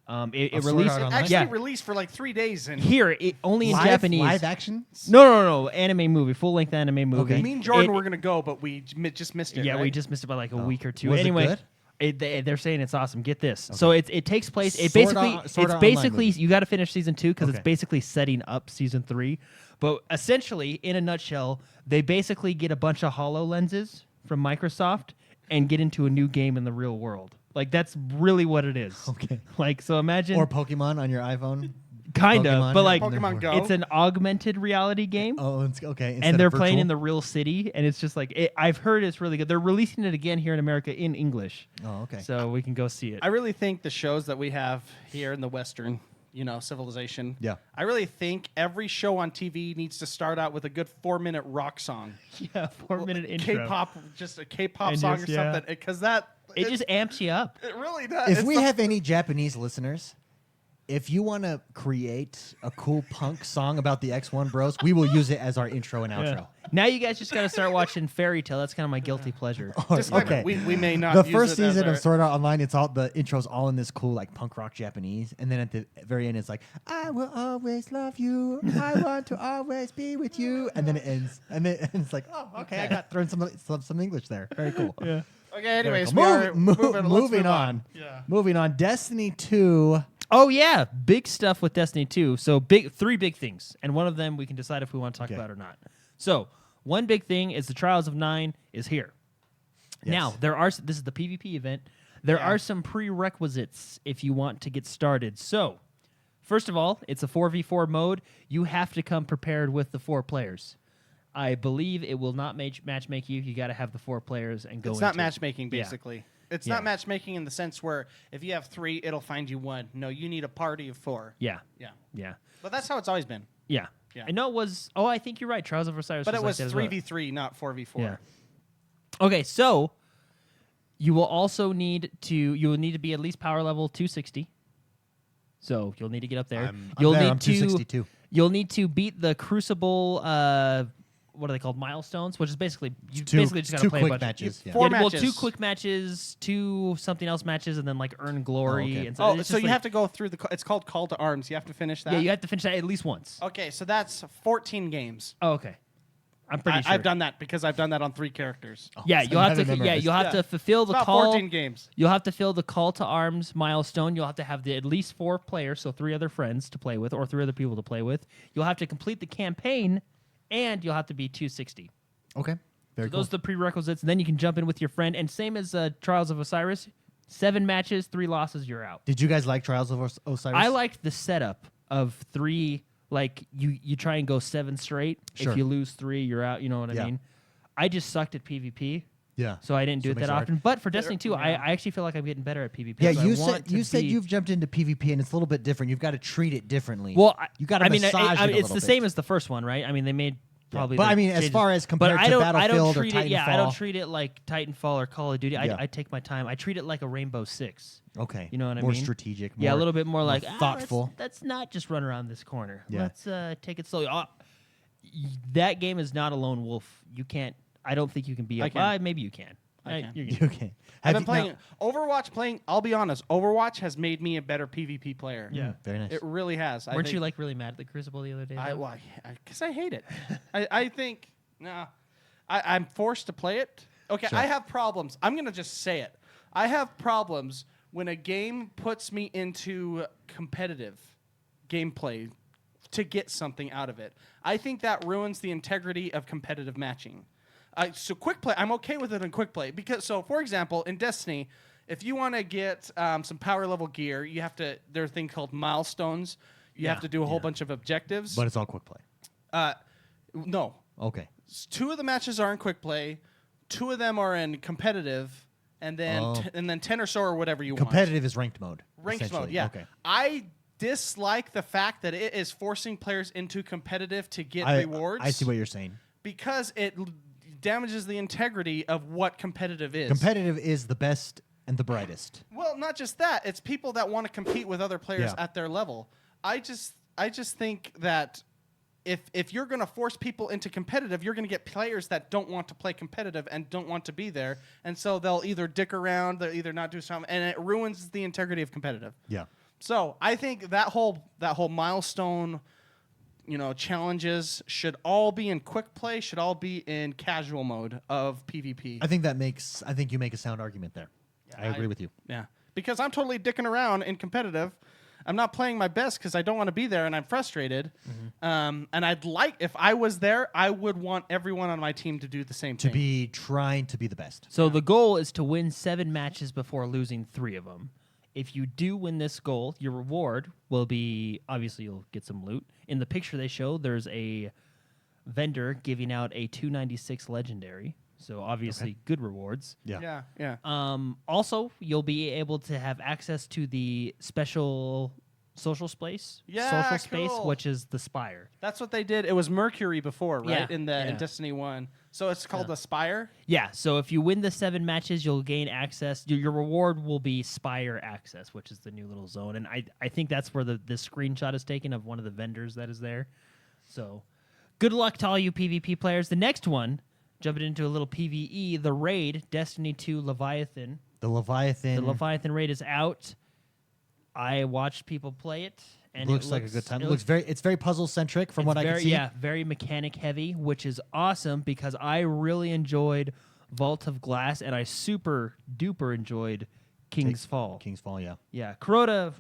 It Of Sword released Art It Online? actually yeah. released for like 3 days, and Here, only in live, Japanese. live action. No, anime movie, full length anime movie. Okay. me and Jordan It- were gonna go, but we just missed it. Yeah, right? we just missed it by like a week or two. Was it Anyway, good? they're saying it's awesome. Get this. So it takes place. It Sword basically Art- Sword it's Art Online basically movie. you got to finish season 2 because it's Okay. basically setting up season 3. But essentially, in a nutshell, they basically get a bunch of HoloLenses from Microsoft and get into a new game in the real world. Like that's really what it is. Okay. Like so, imagine Or Pokemon on your iPhone. kind of, Pokemon, but yeah. like Pokemon Go. it's an augmented reality game. Oh, it's okay. Instead And of they're playing in virtual? the real city, and it's just like I've heard it's really good. They're releasing it again here in America in English, Oh, okay. so we can go see it. I really think the shows that we have here in the Western, civilization. Yeah. I really think every show on TV needs to start out with a good 4-minute rock song. Yeah, 4-minute intro. K-pop, just a K-pop And song just, or yeah. something, because that It just amps you up. it really does. If It's we the- have any Japanese listeners, if you want to create a cool punk song about the XoneBros, we will use it as our intro and outro. Now you guys just got to start watching Fairy Tale. That's kind of my guilty pleasure. Disclaimer, Okay. we may not. The use first it as season our- of Sword Art Online, it's all the intros all in this cool like punk rock Japanese, and then at the very end, it's like I will always love you, I want to always be with you, and then it ends, and then it's like oh okay, I got thrown some English there, very cool. Yeah. Okay, anyways, Very we cool. are let's Moving move on. Yeah. Moving on. Destiny 2. Oh yeah, big stuff with Destiny 2. So three big things, and one of them we can decide if we want to talk Okay. about or not. So one big thing is the Trials of 9 is here. Yes. Now this is the PvP event. There Yeah. are some prerequisites if you want to get started. So first of all, it's a 4v4 mode. You have to come prepared with the 4 players. I believe it will not matchmake you. You got to have the 4 players and go. It's not into it. matchmaking, Yeah. basically. It's Yeah. not matchmaking in the sense where if you have 3, it'll find you 1. No, you need a party of 4. Yeah, Yeah. yeah, But that's how it's always been. yeah. Yeah. I know it was. Oh, I think you're right. Trials of Osiris. But it was like that as well. 3v3, not 4v4. Yeah. Okay, so you will also need to be at least power level 260. So you'll need to get up there. I'm You'll there, need I'm 262. You'll need to beat the Crucible. What are they called? Milestones, which is basically you Two- basically just got to two play quick a bunch matches, Of, yeah. 4 Well, matches. 2 quick matches, 2 something else matches, and then like earn glory. Oh, okay. And Oh, it's so just you like- have to go through it's called Call to Arms. You have to finish that. Yeah, you have to finish that at least once. Okay, so that's 14 games. Oh, okay. I'm pretty sure. I've done that because I've done that on 3 characters. Yeah, so you'll you have have to. it Yeah, memorized. you'll have Yeah. to fulfill It's the about call. 14 games. You'll have to fill the call to arms milestone. You'll have to have at least 4 players, so 3 other friends to play with, or 3 other people to play with. You'll have to complete the campaign, and you'll have to be 260. Okay. Very So cool. those are the prerequisites, and then you can jump in with your friend. And same as Trials of Osiris, 7 matches, 3 losses, you're out. Did you guys like Trials of Osiris? I liked the setup of 3 Like you try and go 7 straight. Sure. If you lose 3, you're out. You know what I Yeah. mean? I just sucked at PvP. Yeah. So I didn't do So it it makes that it hard. often. But for Destiny 2, yeah. I actually feel like I'm getting better at PvP. Yeah, so I you want to said be- you've jumped into PvP and it's a little bit different. You've got to treat it differently. Well, you got to I mean, massage it a it's little the bit. same as the first one, right? I mean, they made probably. But the I mean, as changes. far as But compared I to don't Battlefield or treat it. Titanfall, Yeah, I don't treat it like Titanfall or Call of Duty. Yeah. I take my time. I treat it like a Rainbow Six. okay, You know what I more mean? strategic. Yeah, a more- little bit more like thoughtful. Let's not just run around this corner. Yeah. Let's take it slowly. That game is not a lone wolf. You can't. I don't think you can be. I can. Maybe you can. I can. You're gonna- Okay. I've Have been you- playing Overwatch. I'll be honest. Overwatch has made me a better PvP player. Yeah. Very nice. It really has. Weren't you like really mad at the Crucible the other day? though? Because I hate it. I think I'm forced to play it. Okay, Sure. I have problems. I'm gonna just say it. I have problems when a game puts me into competitive gameplay to get something out of it. I think that ruins the integrity of competitive matching. So quick play, I'm okay with it in quick play because, so for example, in Destiny, if you want to get some power level gear, you have to. There's a thing called milestones. You have to do a whole bunch of objectives. but it's all quick play. No, Okay. 2 of the matches are in quick play, 2 of them are in competitive, and then Oh. and then 10 or so or whatever you want. Competitive is ranked mode. Ranked mode, essentially. yeah. Okay. I dislike the fact that it is forcing players into competitive to get I rewards. I see what you're saying. because it damages the integrity of what competitive is. Competitive is the best and the brightest. Well, not just that; it's people that want to compete with other players Yeah. at their level. I just think that if you're going to force people into competitive, you're going to get players that don't want to play competitive and don't want to be there, and so they'll either dick around, they'll either not do something, and it ruins the integrity of competitive. Yeah. So I think that whole milestone, challenges should all be in quick play, should all be in casual mode of PvP. I think you make a sound argument there. I agree with you. Yeah, because I'm totally dicking around in competitive. I'm not playing my best because I don't want to be there and I'm frustrated. And if I was there, I would want everyone on my team to do the same To thing. be trying to be the best. So the goal is to win 7 matches before losing 3 of them. If you do win this goal, your reward will be, obviously you'll get some loot. In the picture they show, there's a vendor giving out a 296 legendary. So obviously good rewards. Yeah. Yeah. Also, you'll be able to have access to the special social space, Yeah, space, cool. which is the Spire. That's what they did. It was Mercury before, right? Yeah, In yeah. Destiny 1. So it's called the Spire. Yeah, so if you win the 7 matches, you'll gain access. Your reward will be Spire access, which is the new little zone. And I think that's where this screenshot is taken of one of the vendors that is there. So good luck to all you PvP players. The next one, jumping into a little PvE, the raid, Destiny 2 Leviathan. The Leviathan. The Leviathan raid is out. I watched people play it. And looks it like a good time. it It's very puzzle centric from what I can see. Yeah, very mechanic heavy, which is awesome because I really enjoyed Vault of Glass and I super duper enjoyed King's Fall. King's Fall, yeah. Yeah, Crota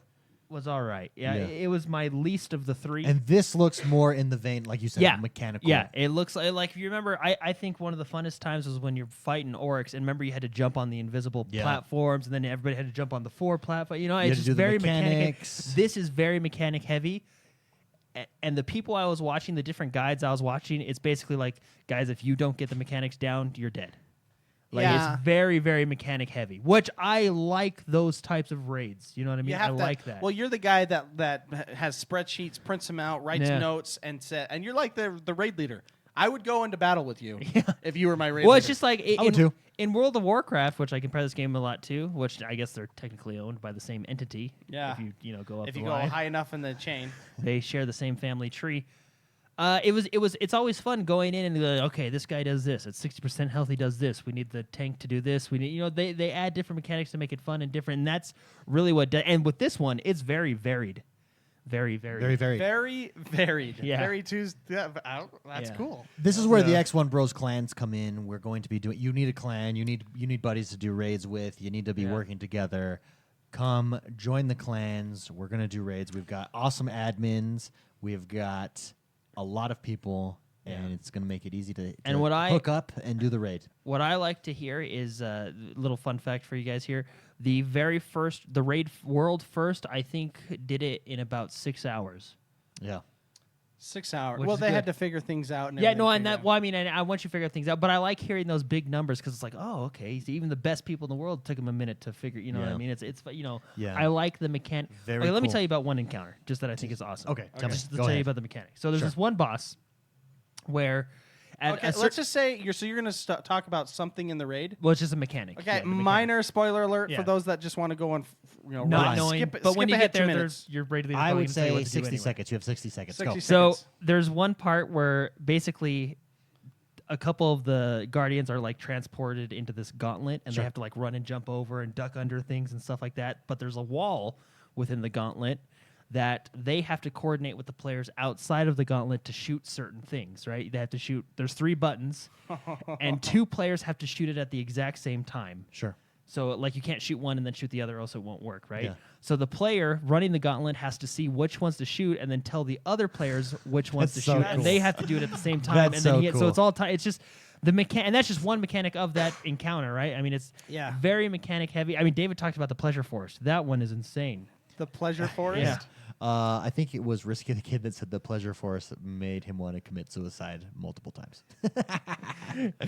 was all right. Yeah, Yeah. It was my least of the 3. And this looks more in the vein, like you said, yeah, mechanical. Yeah, it looks like if you remember, I think one of the funnest times was when you're fighting Oryx, and remember you had to jump on the invisible platforms, and then everybody had to jump on the 4 platform. had It's to just do the very mechanics. This is very mechanic heavy. And the people I was watching, the different guides I was watching, it's basically like, guys, if you don't get the mechanics down, you're dead. Like Yeah. it's very, very mechanic heavy, which I like those types of raids. You know what I mean? You have I to, like that. Well, you're the guy that has spreadsheets, prints them out, writes Yeah. notes, and you're like the raid leader. I would go into battle with you if you were my raid Well, leader. it's just like I would too. in World of Warcraft, which I compare this game a lot to, which I guess they're technically owned by the same entity. Yeah. If you go up if the you go line, high enough in the chain. they share the same family tree. It's always fun going in and like, okay, this guy does this. At 60% health, he does this. We need the tank to do this. We need, they add different mechanics to make it fun and different. And that's really and with this one, it's very varied. Very, very. Very, very. Very varied. Yeah. Very Tuesday. That's Yeah. cool. This is where the XoneBros clans come in. We're going to be doing. You need a clan. You need buddies to do raids with. You need to be Yeah. working together. Come join the clans. We're gonna do raids. We've got awesome admins. We've got a lot of people, and it's gonna make it easy to And what I- hook up and do the raid. What I like to hear is a little fun fact for you guys here. The raid world first, I think, did it in about 6 hours. Yeah. 6 hours. Which Well, is they had good. to figure things out. And Yeah, no, everything and that. figured Well, I mean, I want you to figure things out, but I like hearing those big numbers because it's like, oh, okay, so even the best people in the world took them a minute to figure. You know what I Yeah. mean? It's you know, Yeah. I like the mechanic. Very Okay, let me cool. tell you about one encounter, just that I think is awesome. Okay, tell me. Just to Go tell you ahead. about the mechanic. So there's Sure. this one boss where, at Okay, a cer- let's just say you're going to talk about something in the raid. well, it's just a mechanic. Okay, Yeah, the mechanic. minor spoiler alert Yeah. for those that just want to go and Not run. knowing, Skip it, but skip when you ahead get 2 there, minutes. you're ready to. I would tell you say what to do 60 anyway. seconds. You have 60 seconds. 60 Go. So seconds. there's one part where basically a couple of the guardians are like transported into this gauntlet, and Sure. they have to like run and jump over and duck under things and stuff like that. But there's a wall within the gauntlet that they have to coordinate with the players outside of the gauntlet to shoot certain things. Right? They have to shoot. There's 3 buttons, and 2 players have to shoot it at the exact same time. Sure. So like you can't shoot one and then shoot the other, else it won't work, right? Yeah. So the player running the gauntlet has to see which ones to shoot and then tell the other players which ones That's to so shoot, cool. and they have to do it at the same time. That's and so then so cool. it's all it's just the and that's just one mechanic of that encounter, right? I mean, it's Yeah. very mechanic heavy. I mean, David talked about the pleasure forest. That one is insane. The pleasure forest. Yeah. I think it was Risky the Kid that said the pleasure force made him want to commit suicide multiple times.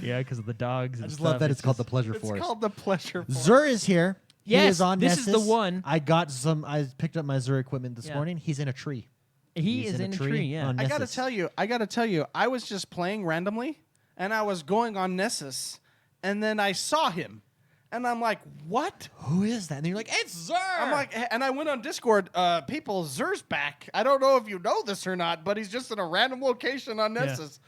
Yeah, because of the dogs. I and just love stuff. that it's called the pleasure It's force. called the pleasure forest. Zur is here. He Yes, is on this is Nessus. the one. I got some. I picked up my Zur equipment this Yeah. morning. He's in a tree. He He's is in a tree. Yeah. on I gotta Nessus. tell you, I was just playing randomly, and I was going on Nessus, and then I saw him, and I'm like, "What?" Who is that? And you're like, it's Zur. I'm like, and I went on Discord. People, Zur's back. I don't know if you know this or not, but he's just in a random location on Yeah. Nessus.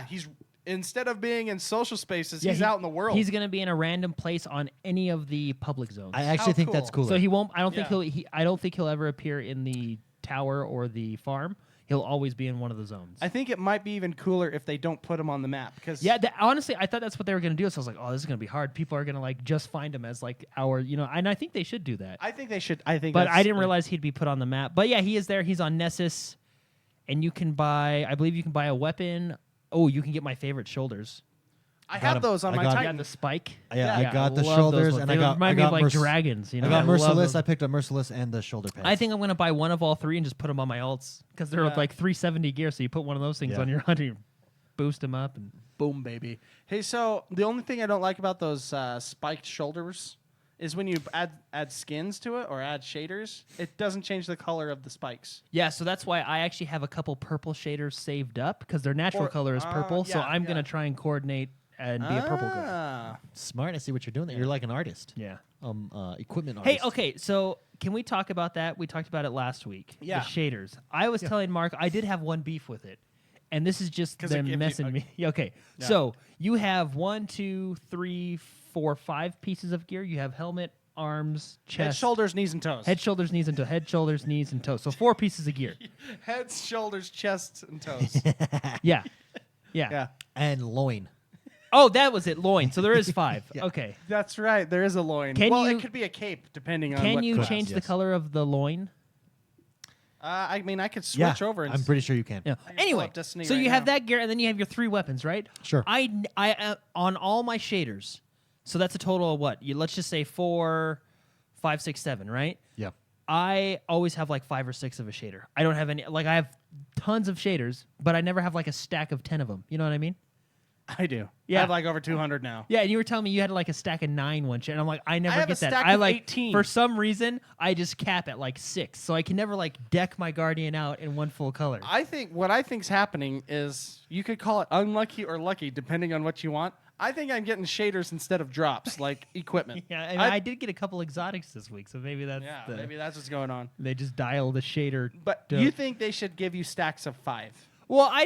He's instead of being in social spaces, Yeah, he's out in the world. He's going to be in a random place on any of the public zones. I actually How think that's cool. cooler. So he won't. I don't think Yeah. I don't think he'll ever appear in the tower or the farm. He'll always be in one of the zones. I think it might be even cooler if they don't put him on the map because Yeah, honestly, I thought that's what they were going to do. So I was like, oh, this is going to be hard. People are going to like just find him as like our, and I think they should do that. I think they should. I think, But that's- I didn't realize he'd be put on the map. But yeah, he is there. He's on Nessus, and you can buy. I believe you can buy a weapon. Oh, you can get my favorite shoulders. I got have him. those on I my got him. Yeah, Titan. the spike. Yeah, I got the love those shoulders, ones. and They I got. remind I me got of like dragons. I I got love merciless. those. I picked up merciless and the shoulder pads. I think I'm gonna buy one of all 3 and just put them on my alts because they're Yeah. like 370 gear. So you put one of those things Yeah. on your hunter, boost them up, and Boom, baby. Hey, so the only thing I don't like about those spiked shoulders is when you add skins to it or add shaders, it doesn't change the color of the spikes. yeah. So that's why I actually have a couple purple shaders saved up because their natural Or- color is purple. So yeah, I'm gonna yeah. try and coordinate and be a purple guy. Ah. Smart. I see what you're doing there. You're like an artist. Yeah. Equipment Hey, artist. okay. So can we talk about that? We talked about it last week. Yeah. The shaders. I was telling Mark I did have one beef with it, and this is just 'Cause them it gives you- messing me. Okay. Yeah. So you have 1, 2, 3, 4, 5 pieces of gear. You have helmet, arms, chest, Head, shoulders, knees, and toes. head, shoulders, knees, and toe. Head, shoulders, knees, and toes. So 4 pieces of gear. Heads, shoulders, chests, and toes. Yeah. yeah. And loin. Oh, that was it. Loin. So there is 5. Yeah. Okay. That's right. There is a loin. Can well, you- it could be a cape, depending on Can what you class. change the Yes. color of the loin? I mean, I could Yeah, switch over. And I'm pretty sure you can. Yeah. can pull Anyway, up Destiny so right you have now. that gear, and then you have your 3 weapons, right? Sure. I on all my shaders. So that's a total of what? Let's just say 4, 5, 6, 7, right? Yeah. I always have like 5 or 6 of a shader. I don't have any. Like I have tons of shaders, but I never have like a stack of 10 of them. You know what I mean? I do. Yeah. I have like over 200 now. Yeah, and you were telling me you had like a stack of 9 one shade. And I'm like, I never have get a that. stack I of like 18. for some reason I just cap at like 6, so I can never like deck my guardian out in one full color. I think what I think's happening is you could call it unlucky or lucky, depending on what you want. I think I'm getting shaders instead of drops, like equipment. Yeah, and I did get a couple exotics this week, so maybe that's Yeah, the, maybe that's what's going on. they just dial the shader. But to- you think they should give you stacks of 5? Well, I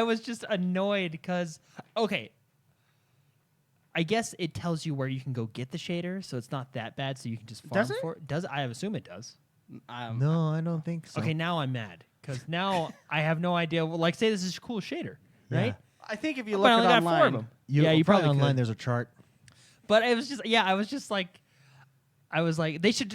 was just annoyed because okay, I guess it tells you where you can go get the shader, so it's not that bad. So you can just farm Does it? for it. Does I assume it does? No, I don't think so. Okay, now I'm mad because now I have no idea. Well, like, say this is a cool shader, right? I think if you But look I at only got 4 of online, them. You, yeah, you probably online. could. There's a chart. But it was just I was just like, I was like, they should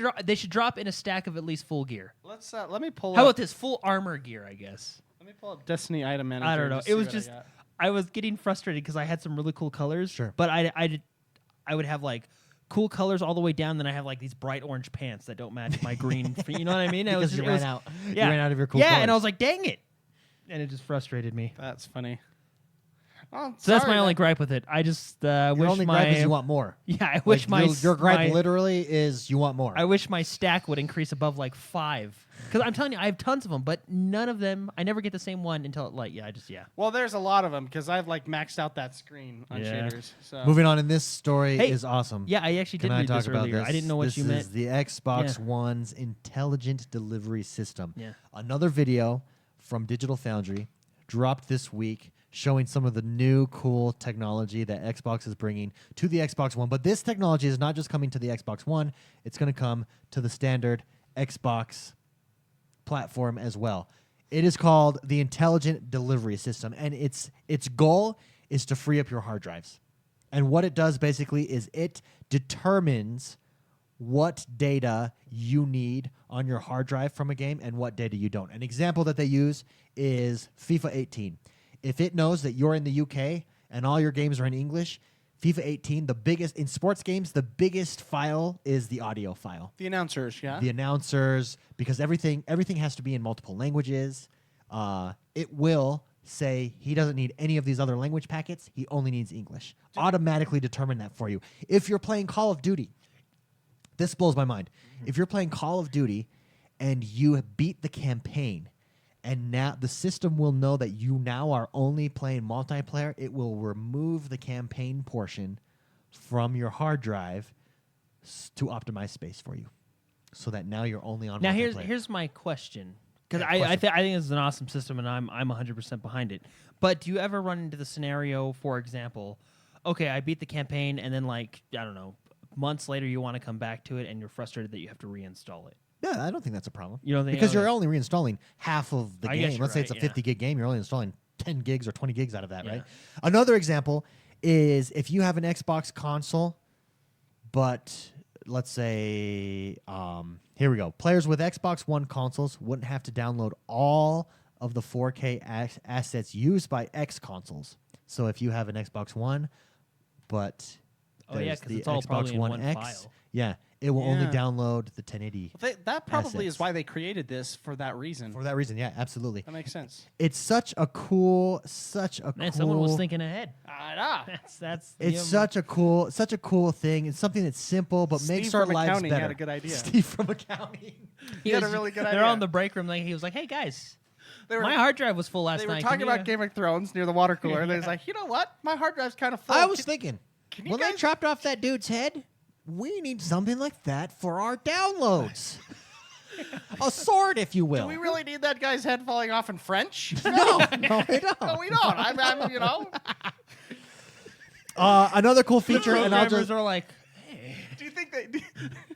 drop in a stack of at least full gear. let me pull How up. about this full armor gear? I guess. Let me pull up Destiny item manager. I don't know. and It was see what I just got. I was getting frustrated because I had some really cool colors. Sure. But I would have like cool colors all the way down. Then I have like these bright orange pants that don't match my green. You know what I mean? Because you ran out. Yeah. You ran out of your cool Yeah, colors. and I was like, dang it. And it just frustrated me. That's funny. Oh, So that's sorry, my only that- gripe with it. I just Your wish only my gripe is you want more. yeah, I wish Like, your gripe literally is you want more. I wish my stack would increase above like 5. Because I'm telling you, I have tons of them, but none of them. I never get the same one until Well, there's a lot of them because I've like maxed out that screen on Yeah. shaders. So Moving on, and this story Hey, is awesome. Yeah, I actually Can did I read talk this about earlier. this? I didn't know what this you is meant. the Xbox Yeah. One's intelligent delivery system. Yeah. Another video from Digital Foundry dropped this week showing some of the new cool technology that Xbox is bringing to the Xbox One. But this technology is not just coming to the Xbox One, it's going to come to the standard Xbox platform as well. It is called the Intelligent Delivery System, and its goal is to free up your hard drives. And what it does basically is it determines what data you need on your hard drive from a game and what data you don't. An example that they use is FIFA 18. If it knows that you're in the UK and all your games are in English, FIFA 18, the biggest in sports games, the biggest file is the audio file. the announcers, yeah. The announcers, because everything has to be in multiple languages. It will say he doesn't need any of these other language packets. He only needs English. Automatically determine that for you. If you're playing Call of Duty, this blows my mind. If you're playing Call of Duty and you beat the campaign, and now the system will know that you now are only playing multiplayer, it will remove the campaign portion from your hard drive to optimize space for you, so that now you're only on Now multiplayer. here's my question, because Yeah, I think this is an awesome system, and I'm 100% behind it. But do you ever run into the scenario, for example, okay, I beat the campaign, and then like I don't know, months later you want to come back to it, and you're frustrated that you have to reinstall it? Yeah, I don't think that's a problem. You don't think- because okay. you're only reinstalling half of the I guess game. you're Let's say it's a right, 50 gig game, you're only installing 10 gigs or 20 gigs out of that, Yeah. right? Another example is if you have an Xbox console, but let's say, here we go. Players with Xbox One consoles wouldn't have to download all of the 4K assets used by X consoles. So if you have an Xbox One, but Oh, yeah, there's 'cause the it's all Xbox probably in One one X, file. yeah, it will only Yeah. download the 1080. That probably assets. is why they created this for that reason. For that reason, yeah, absolutely. That makes sense. It's such a cool. Man, someone was thinking ahead. That's It's such a cool thing. It's something that's simple but Steve makes our from lives accounting better. had a good idea. Steve from accounting. He had a really good They're idea. on the break room. Like he was like, "Hey guys, They were, my hard drive was full last they night. were Can talking you, about Game of Thrones near the water cooler, and they was Yeah. like, you know what? My hard drive's kind of full. I was Can- thinking can you when they guys- chopped off that dude's head, we need something like that for our downloads. A sword, if you will. Do we really need that guy's head falling off in French? no, no, we don't. No, we don't. I'm you know. Another cool feature, and I'll Programmers just are like, Do you think they?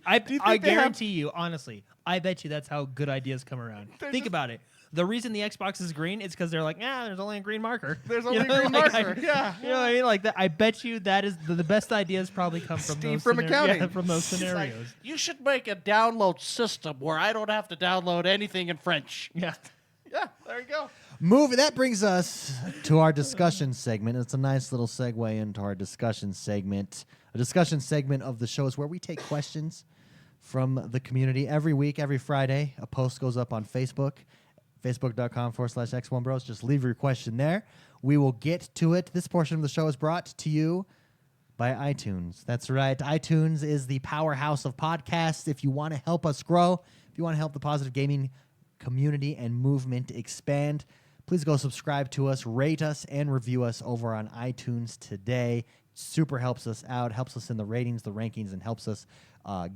I you think I they have- guarantee you, honestly, I bet you that's how good ideas come around. Think just- about it. The reason the Xbox is green is because they're like, there's only a green marker. There's You only a know, green like, marker. Yeah. You know what I mean? Like that. I bet you that is the best ideas probably come from Steve those from accounting. Yeah, from those It's like, scenarios. you should make a download system where I don't have to download anything in French. Yeah. Yeah, there you go. That brings us to our discussion segment. It's a nice little segue into our discussion segment. A discussion segment of the show is where we take questions from the community. Every week, every Friday, a post goes up on Facebook, facebook.com/XoneBros. Just leave your question there. We will get to it. This portion of the show is brought to you by iTunes. That's right. iTunes is the powerhouse of podcasts. If you want to help us grow, if you want to help the positive gaming community and movement expand, please go subscribe to us, rate us, and review us over on iTunes today. Super helps us out, helps us in the ratings, the rankings, and helps us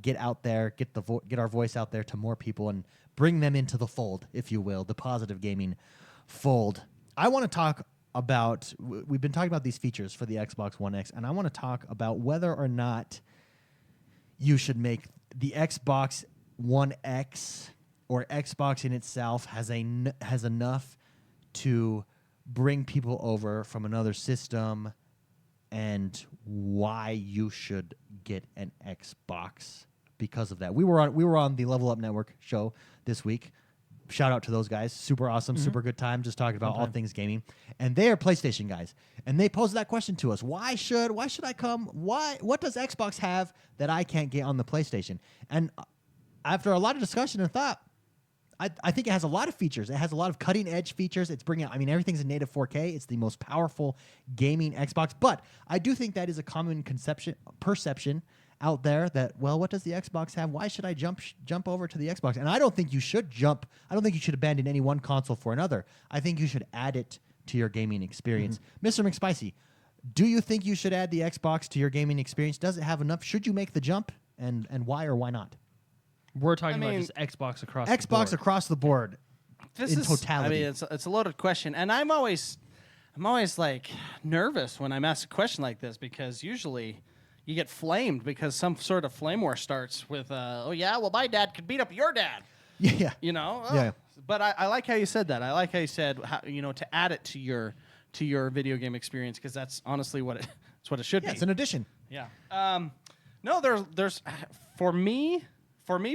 get out there, get our voice out there to more people and bring them into the fold, if you will, the positive gaming fold. I want to talk about, we've been talking about these features for the Xbox One X, and I want to talk about whether or not you should make the Xbox One X or Xbox in itself has enough to bring people over from another system, and why you should get an Xbox because of that. We were on the Level Up Network show this week Shout out to those guys. Super awesome, super good time just talking about all things gaming. And they are PlayStation guys. And they posed that question to us. Why should I come? What does Xbox have that I can't get on the PlayStation? And after a lot of discussion and thought, I think it has a lot of features. It has a lot of cutting edge features. It's bringing out, I mean, everything's in native 4K. It's the most powerful gaming Xbox. But I do think that is a common perception out there that, well, what does the Xbox have? Why should I jump over to the Xbox? And I don't think you should jump. I don't think you should abandon any one console for another. I think you should add it to your gaming experience. Mr. McSpicy, do you think you should add the Xbox to your gaming experience? Does it have enough? Should you make the jump? And why or why not? We're talking about just Xbox across the board. Xbox across the board in totality. I mean, it's a loaded question, and I'm always like nervous when I'm asked a question like this because usually you get flamed because some sort of flame war starts with, oh yeah, well my dad could beat up your dad. Yeah. You know. Yeah. But I like how you said that. I like how you said how, to add it to your video game experience because that's honestly what it should be. It's an addition. Yeah. No, there's for me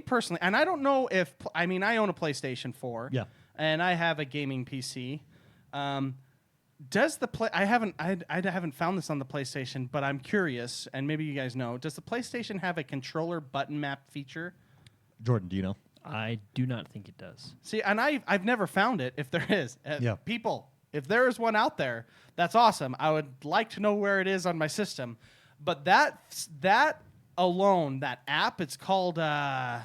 personally, and I don't know if I own a PlayStation 4. Yeah. And I have a gaming PC. Does the I haven't found this on the PlayStation, but I'm curious, and maybe you guys know. Does the PlayStation have a controller button map feature? Jordan, do you know? I do not think it does. See, and I've never found it. If there is, Yeah. People, if there is one out there, that's awesome. I would like to know where it is on my system. But that alone, that app, it's called the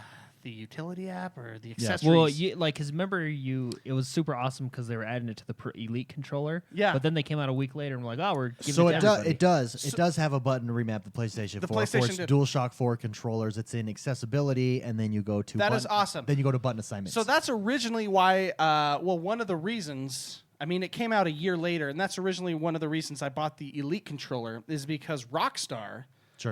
utility app or the accessories. Well, because remember it was super awesome because they were adding it to the Elite controller. Yeah. But then they came out a week later and were like, we're giving So it to everybody. it does have a button to remap the PlayStation 4. PlayStation For its did. DualShock 4 controllers. It's in accessibility, and then you go to That is awesome. Then you go to button assignments. So that's originally why, one of the reasons, it came out a year later, and that's originally one of the reasons I bought the Elite controller is because Rockstar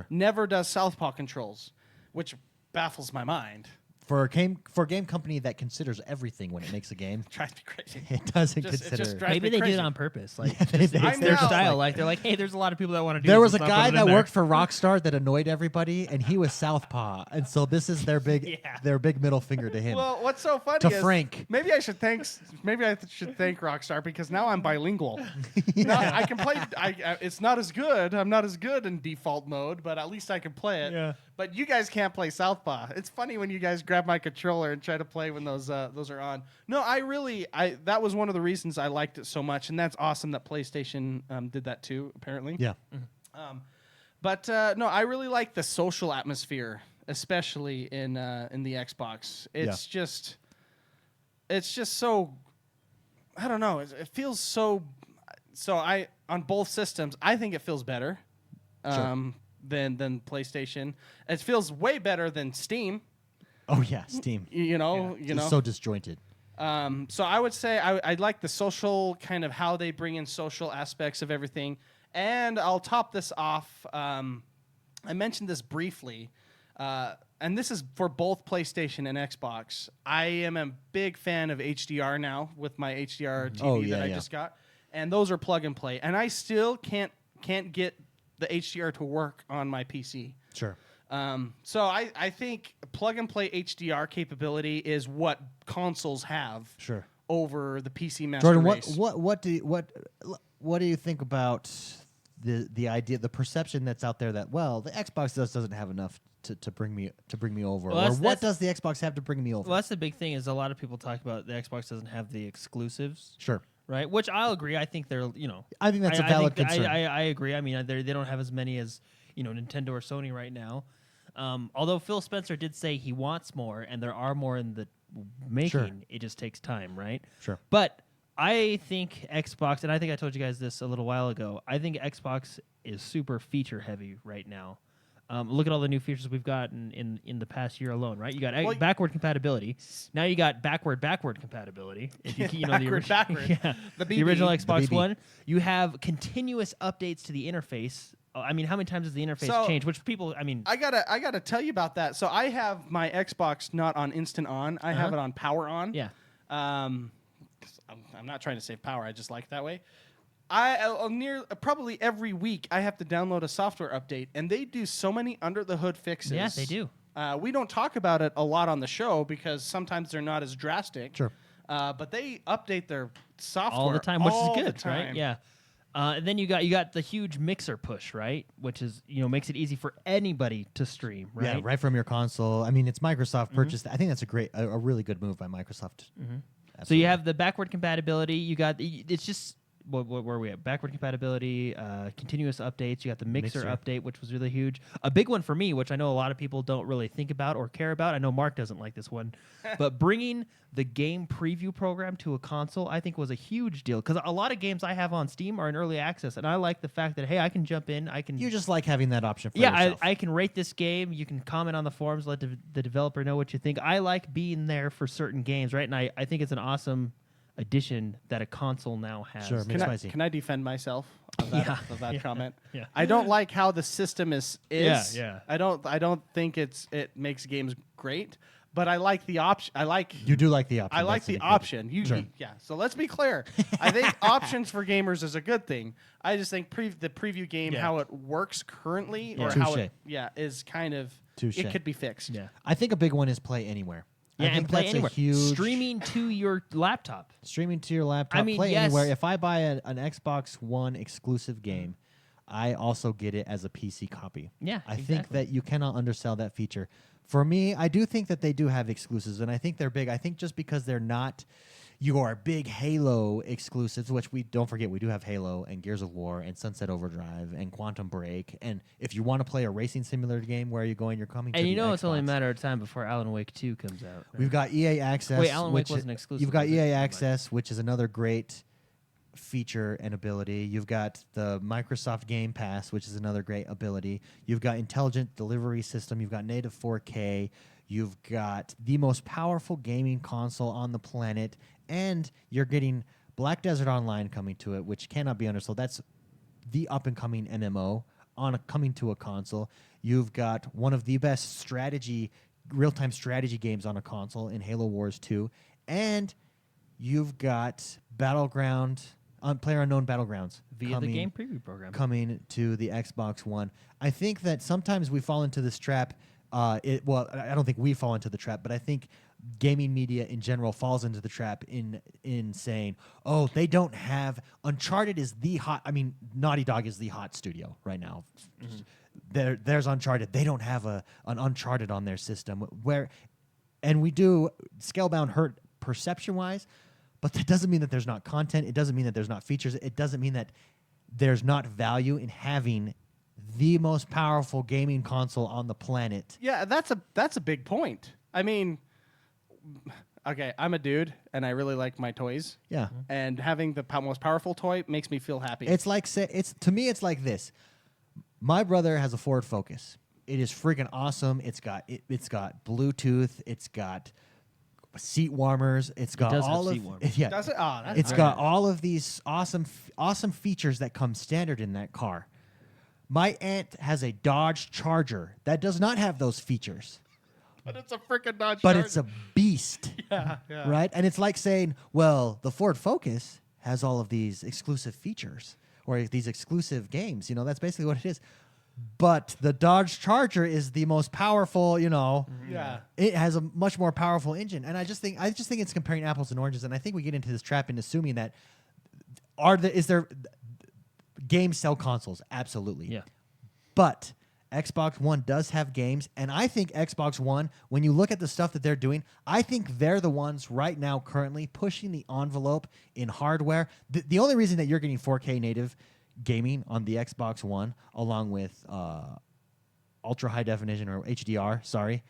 never does Southpaw controls, which baffles my mind. For a game company that considers everything when it makes a game, Drives me crazy. it doesn't It consider. just drives Maybe me they crazy. did it on purpose. Like It's it's their know. style. Like they're like, hey, there's a lot of people that want to do. There this, was a let's not guy put it that in there. worked for Rockstar that annoyed everybody, and he was Southpaw, and so this is their big middle finger to him. Well, what's so funny To is Frank. Maybe I should thank Rockstar because now I'm bilingual. Now I can play. It's not as good. I'm not as good in default mode, but at least I can play it. Yeah. But you guys can't play Southpaw. It's funny when you guys grab my controller and try to play when those are on. No, that was one of the reasons I liked it so much, and that's awesome that PlayStation did that too. Apparently. Yeah. But no, I really like the social atmosphere, especially in the Xbox. It's just so, I don't know. It feels so. So on both systems, I think it feels better than PlayStation. It feels way better than Steam. Oh yeah, Steam. It's so disjointed. So I would say I like the social kind of how they bring in social aspects of everything. And I'll top this off. I mentioned this briefly, and this is for both PlayStation and Xbox. I am a big fan of HDR now with my HDR TV that I just got, and those are plug and play. And I still can't get the HDR to work on my PC. Sure. So I think plug and play HDR capability is what consoles have. Sure. Over the PC Master Jordan, Race. what do you think about the idea, the perception that's out there that, well, the Xbox doesn't have enough to bring me over, Well, or what does the Xbox have to bring me over? Well, that's the big thing is a lot of people talk about the Xbox doesn't have the exclusives. Sure. Right, which I'll agree. I think they're, I think that's a valid concern. I agree. I mean, they don't have as many as Nintendo or Sony right now. Although Phil Spencer did say he wants more, and there are more in the making. Sure. It just takes time, right? Sure. But I think Xbox, and I think I told you guys this a little while ago. I think Xbox is super feature heavy right now. Look at all the new features we've got in the past year alone, right? You got backward compatibility. Now you got backward compatibility. If you know backward. Yeah, The the original BB. Xbox The BB. One. You have continuous updates to the interface. I mean, how many times has the interface changed? Which people, I gotta tell you about that. So I have my Xbox not on instant on. I have it on power on. Yeah. 'Cause I'm not trying to save power. I just like it that way. Probably every week I have to download a software update, and they do so many under the hood fixes. Yeah, they do. We don't talk about it a lot on the show because sometimes they're not as drastic. Sure. But they update their software all the time, which is all the good, right? time. Yeah. And then you got the huge mixer push, right? Which is makes it easy for anybody to stream, right? Yeah, right from your console. I mean, it's Microsoft purchased. I think that's a really good move by Microsoft. So you have the backward compatibility. You got it's just where are we at? Backward compatibility, continuous updates. You got the mixer update, which was really huge. A big one for me, which I know a lot of people don't really think about or care about. I know Mark doesn't like this one, but bringing the game preview program to a console, I think was a huge deal because a lot of games I have on Steam are in early access, and I like the fact that hey, I can jump in. You just like having that option for yourself. I can rate this game. You can comment on the forums, let the developer know what you think. I like being there for certain games, right? And I think it's an awesome addition that a console now has. Sure, Can I defend myself of that comment? Yeah. I don't like how the system is. Yeah. I don't think it makes games great, but I like the option. You do like the option. I like That's the good. option. Sure. Yeah. So let's be clear. I think options for gamers is a good thing. I just think the preview game, how it works currently, or how it is kind of it could be fixed. Yeah. I think a big one is play anywhere. Yeah, I think and play that's anywhere. a huge Streaming to your laptop. Streaming to your laptop. I mean, play yes. anywhere. If I buy an Xbox One exclusive game, I also get it as a PC copy. Yeah, I think exactly. that you cannot undersell that feature. For me, I do think that they do have exclusives, and I think they're big. I think just because they're not your big Halo exclusives, which we don't forget, we do have Halo and Gears of War and Sunset Overdrive and Quantum Break. And if you want to play a racing simulator game, where are you going? You're coming to And the you know it's only a Xbox. matter of time before Alan Wake 2 comes out. Right? We've got EA Access. Wait, Alan Wake which wasn't exclusive, You've got was it? EA Access, which is another great feature and ability. You've got the Microsoft Game Pass, which is another great ability. You've got Intelligent Delivery System. You've got native 4K. You've got the most powerful gaming console on the planet, and you're getting Black Desert Online coming to it, which cannot be undersold. That's the up-and-coming MMO coming to a console. You've got one of the best real-time strategy games on a console in Halo Wars 2, and you've got PlayerUnknown Battlegrounds Via the game preview program. coming to the Xbox One. I think that sometimes we fall into this trap. I don't think we fall into the trap, but I think gaming media in general falls into the trap in saying, oh, they don't have Uncharted is the hot. I mean, Naughty Dog is the hot studio right now. There's Uncharted. They don't have an Uncharted on their system. And we do Scalebound hurt perception-wise, but that doesn't mean that there's not content. It doesn't mean that there's not features. It doesn't mean that there's not value in having the most powerful gaming console on the planet. Yeah, that's a big point. I mean, okay, I'm a dude and I really like my toys. Yeah. And having the most powerful toy makes me feel happy. It's like to me it's like this. My brother has a Ford Focus. It is freaking awesome. It's got Bluetooth, it's got seat warmers, it's got does have all seat of warmers. yeah. Does it? Oh, that's It's nice. got all of these awesome features that come standard in that car. My aunt has a Dodge Charger that does not have those features, But it's a freaking Dodge but Charger. it's a beast, yeah. right? And it's like saying, well, the Ford Focus has all of these exclusive features or these exclusive games. That's basically what it is. But the Dodge Charger is the most powerful. Yeah. It has a much more powerful engine, and I just think it's comparing apples and oranges. And I think we get into this trap in assuming that is there games sell consoles? Absolutely. Yeah. But Xbox One does have games, and I think Xbox One, when you look at the stuff that they're doing, I think they're the ones right now currently pushing the envelope in hardware. The only reason that you're getting 4K native gaming on the Xbox One, along with ultra high definition or HDR,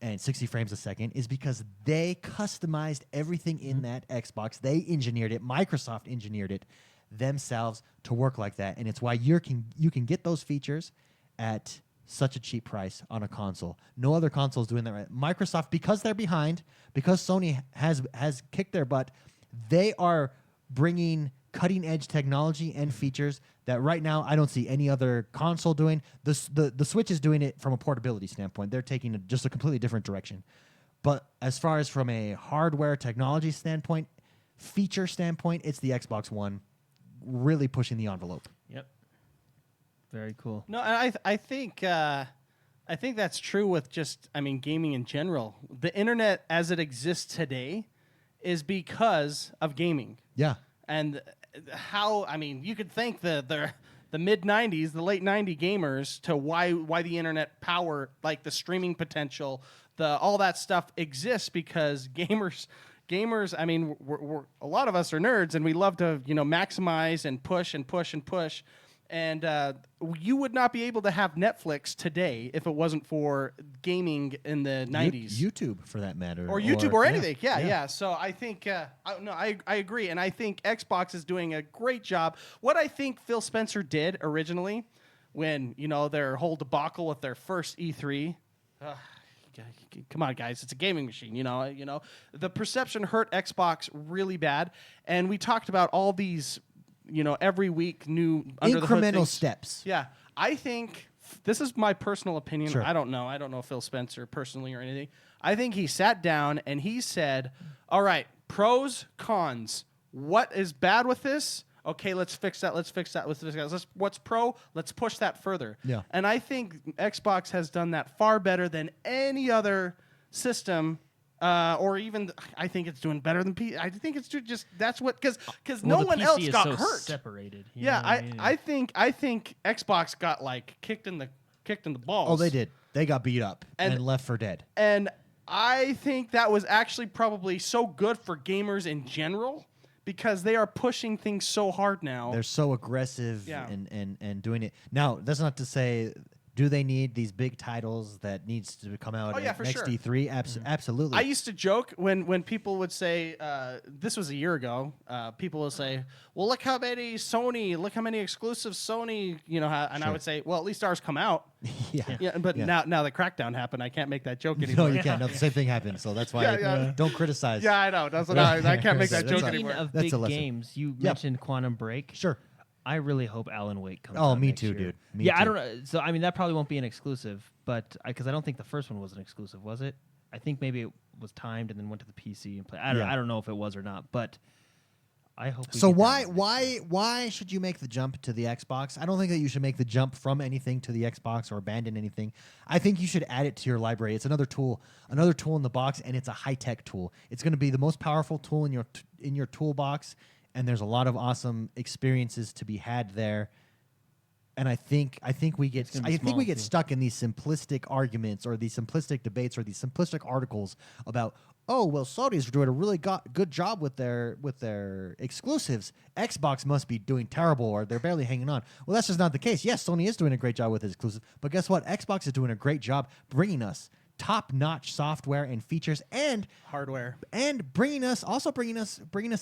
and 60 frames a second, is because they customized everything in that Xbox. They engineered it. Microsoft engineered it themselves to work like that, and it's why you can get those features at such a cheap price on a console. No other console is doing that right. Microsoft, because they're behind, because Sony has kicked their butt, they are bringing cutting edge technology and features that right now I don't see any other console doing. The Switch is doing it from a portability standpoint. They're taking just a completely different direction. But as far as from a hardware technology standpoint, feature standpoint, it's the Xbox One really pushing the envelope. Yep. Very cool. No, and I think that's true with gaming in general. The internet as it exists today is because of gaming. Yeah. And how, I mean, you could thank the mid 90s, the late 90s gamers to why the internet power, like the streaming potential, all that stuff exists because gamers, I mean, we're a lot of us are nerds and we love to, maximize and push and push and push. And you would not be able to have Netflix today if it wasn't for gaming in the 90s. YouTube, for that matter. Or YouTube or anything. Yeah. So I think, I agree. And I think Xbox is doing a great job. What I think Phil Spencer did originally when, their whole debacle with their first E3, come on, guys. It's a gaming machine, The perception hurt Xbox really bad. And we talked about all these, every week new under the hood incremental things. steps. Yeah. I think this is my personal opinion. Sure. I don't know Phil Spencer personally or anything. I think he sat down and he said, all right, pros, cons. What is bad with this? Okay, let's fix that. What's pro? Let's push that further. Yeah. And I think Xbox has done that far better than any other system, or even I think it's doing better than PC. I think it's just that's what because no one else is got so hurt. Separated. You Yeah, know what I mean? I think Xbox got like kicked in the balls. Oh, they did. They got beat up And- and left for dead. And I think that was actually probably so good for gamers in general because they are pushing things so hard now. They're so aggressive Yeah. and doing it. Now, that's not to say, do they need these big titles that needs to come out Oh, yeah, at for next sure. E3? Absolutely. I used to joke when people would say, this was a year ago, people would say, well, look how many exclusive Sony, and I Sure. would say, well, at least ours come out. yeah. Yeah, but Yeah. now the crackdown happened. I can't make that joke anymore. No, you can't. No, the same thing happened. So that's why Yeah. don't criticize. Yeah, I know. That's what I can't make that That's joke all. anymore. Speaking of That's big a lesson. games, you Yeah. mentioned Quantum Break. Sure. I really hope Alan Wake comes Oh, out me next too, year. dude. Me yeah, I too. don't know. So, I mean, that probably won't be an exclusive, but because I don't think the first one was an exclusive, was it? I think maybe it was timed and then went to the PC and play. I don't know if it was or not, but I hope. We So get that one next year. why should you make the jump to the Xbox? I don't think that you should make the jump from anything to the Xbox or abandon anything. I think you should add it to your library. It's another tool in the box, and it's a high-tech tool. It's going to be the most powerful tool in your toolbox, and there's a lot of awesome experiences to be had there. And I think we get gonna be small, too. stuck in these simplistic arguments or these simplistic debates or these simplistic articles about, oh, well, Sony's doing a really good job with their exclusives. Xbox must be doing terrible or they're barely hanging on. Well, that's just not the case. Yes, Sony is doing a great job with its exclusive, but guess what? Xbox is doing a great job bringing us top-notch software and features and Hardware. bringing us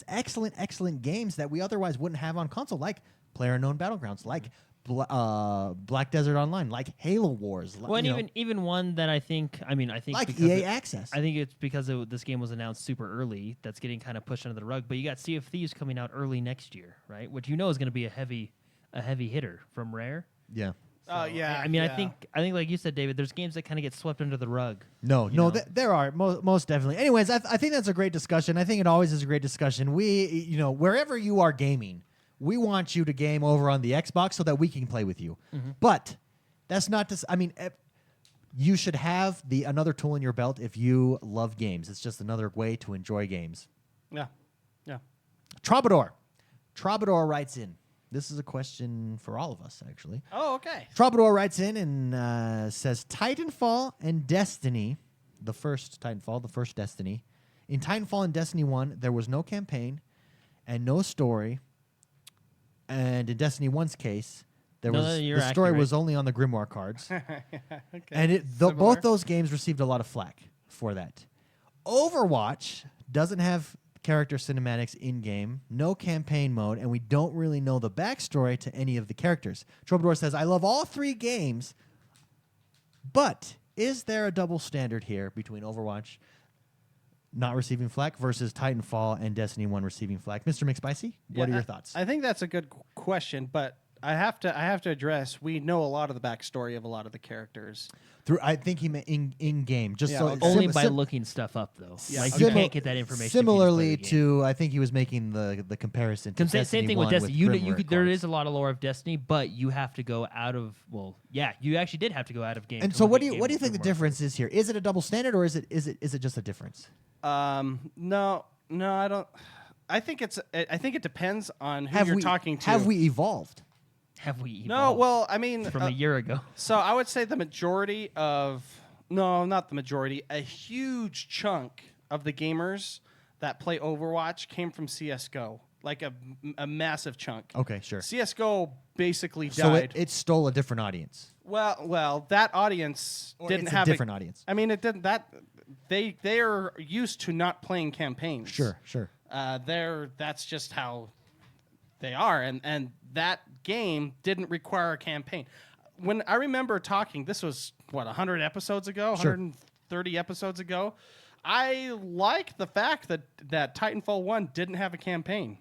excellent games that we otherwise wouldn't have on console, like PlayerUnknown Battlegrounds, like Black Desert Online, like Halo Wars. Well, and even one that I think like because EA Access. I think it's because this game was announced super early that's getting kind of pushed under the rug. But you got Sea of Thieves coming out early next year, right? Which is going to be a heavy hitter from Rare. Yeah. Oh, yeah. I mean, I think like you said, David, there's games that kind of get swept under the rug. No, you know? there are most definitely. Anyways, I think that's a great discussion. I think it always is a great discussion. We, wherever you are gaming, we want you to game over on the Xbox so that we can play with you. Mm-hmm. But that's not to. I mean, you should have another tool in your belt if you love games. It's just another way to enjoy games. Yeah. Yeah. Troubadour writes in. This is a question for all of us, actually. Oh, okay. Troubadour writes in and says, Titanfall and Destiny, the first Titanfall, the first Destiny. In Titanfall and Destiny 1, there was no campaign and no story. And in Destiny 1's case, the you're story accurate. was only on the Grimoire cards. Okay. And both those games received a lot of flack for that. Overwatch doesn't have character cinematics in-game, no campaign mode, and we don't really know the backstory to any of the characters. Troubadour says, I love all three games, but is there a double standard here between Overwatch not receiving flack versus Titanfall and Destiny 1 receiving flack? Mr. McSpicy, what are your thoughts? I think that's a good question, but I have to address. We know a lot of the backstory of a lot of the characters. I think he meant in-game. Just Yeah, so okay. Only by looking stuff up, though. Yeah, Like okay. you can't get that information. Similarly if you just play the game. to, I think he was making the comparison to Destiny Same thing 1 with Destiny. You Grimoire there cards. is a lot of lore of Destiny, but you have to go out of. Well, yeah, you actually did have to go out of game. And to so, look what at do you game think the Grimoire. difference is here? Is it a double standard, or is it just a difference? No, No, I don't. I think it depends on who you're talking to. Have we evolved? Have we evolved? No, well, I mean, from a year ago. So I would say the majority of no, not the majority. A huge chunk of the gamers that play Overwatch came from CS:GO, like a massive chunk. Okay, sure. CS:GO basically So died. it stole a different audience. Well, that audience Or didn't it's have a different audience. I mean, it didn't. That they are used to not playing campaigns. Sure. That's just how they are, and that game didn't require a campaign. When I remember talking, this was 100 episodes ago, Sure. 130 episodes ago. I like the fact that Titanfall 1 didn't have a campaign,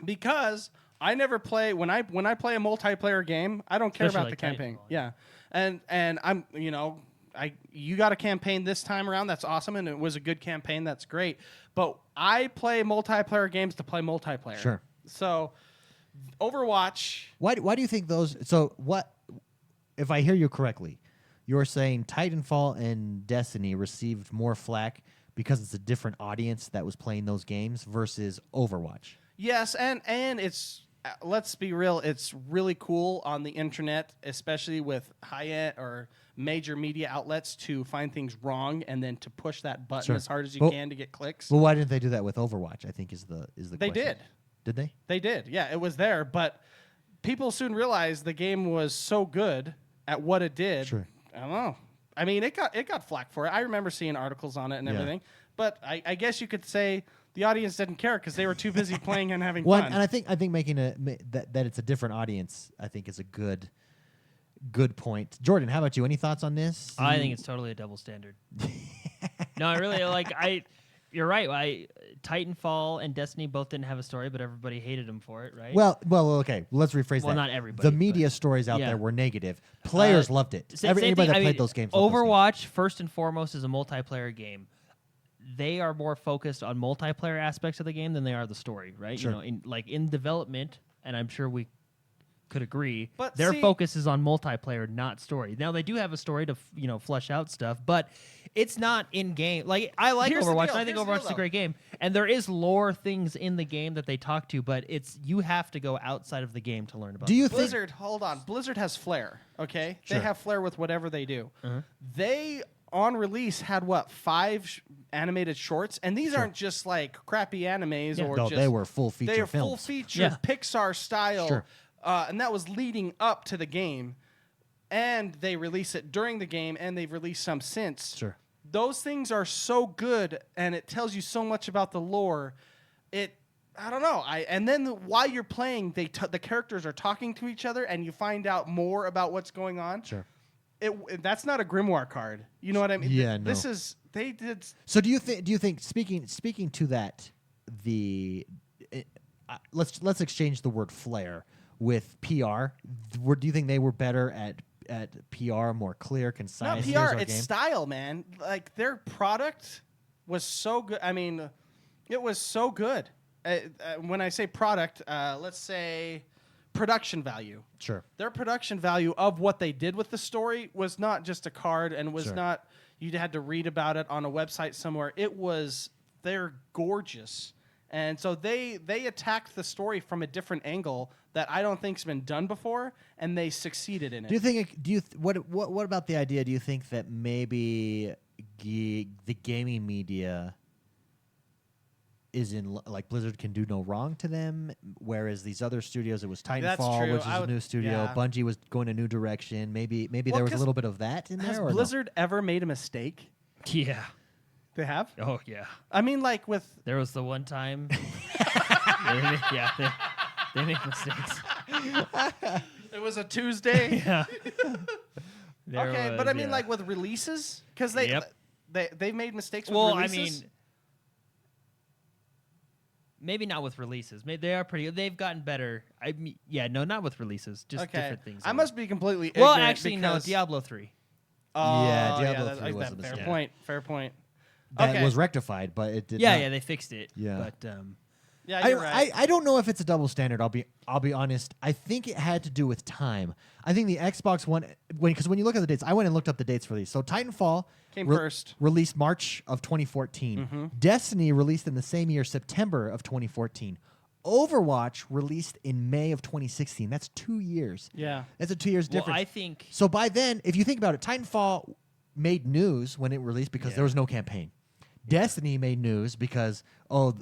because I never play when I play a multiplayer game, I don't care Especially about the like campaign. Titanfall, Yeah. And I'm, you got a campaign this time around, that's awesome, and it was a good campaign, that's great. But I play multiplayer games to play multiplayer. Sure. So Overwatch. Why do you think those? So what? If I hear you correctly, you're saying Titanfall and Destiny received more flack because it's a different audience that was playing those games versus Overwatch. Yes, and it's let's be real, it's really cool on the internet, especially with high-end or major media outlets, to find things wrong and then to push that button Sure. as hard as you Well- can to get clicks. Well, why didn't they do that with Overwatch? I think is the They question. did. Did they? They did. Yeah, it was there, but people soon realized the game was so good at what it did. Sure. I don't know. I mean, it got flack for it. I remember seeing articles on it and Yeah. everything. But I guess you could say the audience didn't care because they were too busy playing and having Well, fun. and I think making that it's a different audience, I think, is a good point. Jordan, how about you? Any thoughts on this? I think it's totally a double standard. No, I really You're right. Titanfall and Destiny both didn't have a story, but everybody hated them for it, right? Well, okay. Let's rephrase that. Well, not everybody, The media but- stories out yeah. there were negative. Players loved it. Same Anybody thing, that played those games. loved those games. Overwatch, first and foremost, is a multiplayer game. They are more focused on multiplayer aspects of the game than they are the story, right? Sure. You know, in development, and I'm sure we could agree, But their see- focus is on multiplayer, not story. Now they do have a story to flesh out stuff, but it's not in game. Like I like Here's the Overwatch, deal. and I think Here's the Overwatch deal, is a great game, and there is lore things in the game that they talk to, but you have to go outside of the game to learn about. Do you think? Blizzard, hold on. Blizzard has flair, okay? Sure. They have flair with whatever they do. Uh-huh. They, on release, had, 5 animated shorts? And these aren't just, crappy animes or No, just... they were full feature They are films. full feature, Yeah. Pixar style. Sure. And that was leading up to the game. And they release it during the game, and they've released some since. Sure. Those things are so good, and it tells you so much about the lore. I don't know. And then while you're playing, the characters are talking to each other, and you find out more about what's going on. Sure. That's not a grimoire card. You know what I mean? Yeah, This no. is they did. So do you think speaking to that, let's exchange the word flair with PR. Do you think they were better at PR, more clear, concise? Not here's PR. our It's game? style, man. Like their product was so good. I mean, it was so good. When I say product, let's say production value. Sure. Their production value of what they did with the story was not just a card, and was Sure. not you had to read about it on a website somewhere. They're gorgeous, and so they attacked the story from a different angle that I don't think's been done before, and they succeeded in it. Do you think? What about the idea? Do you think that maybe the gaming media is in Blizzard can do no wrong to them, whereas these other studios, it was That's Titanfall, true. which is a new studio. yeah. Bungie was going a new direction. Maybe Well, there was a 'cause little bit of that in Has there. Or no? Blizzard ever made a mistake? Yeah. They have. Oh yeah. I mean, with There was the one time. They make mistakes. it was a Tuesday. Yeah. Okay, but I mean, with releases, because they've made mistakes with Well, releases. I mean, maybe not with releases. They are pretty. They've gotten better. Not with releases. Just different things. I must be completely Well, ignorant actually, no. because- Diablo 3. Oh, Yeah, Diablo that- 3 was a fair mistake. point. That Okay. was rectified, but it did. Yeah, not. yeah, they fixed it. Yeah. But Yeah, you're right. I don't know if it's a double standard. I'll be honest. I think it had to do with time. I think the Xbox One, because when you look at the dates, I went and looked up the dates for these. So Titanfall Came first. released March of 2014. Destiny released in the same year, September of 2014. Overwatch released in May of 2016. That's 2 years. Yeah. That's a 2 years difference. Well, I think So by then, if you think about it, Titanfall made news when it released because there was no campaign. Destiny made news because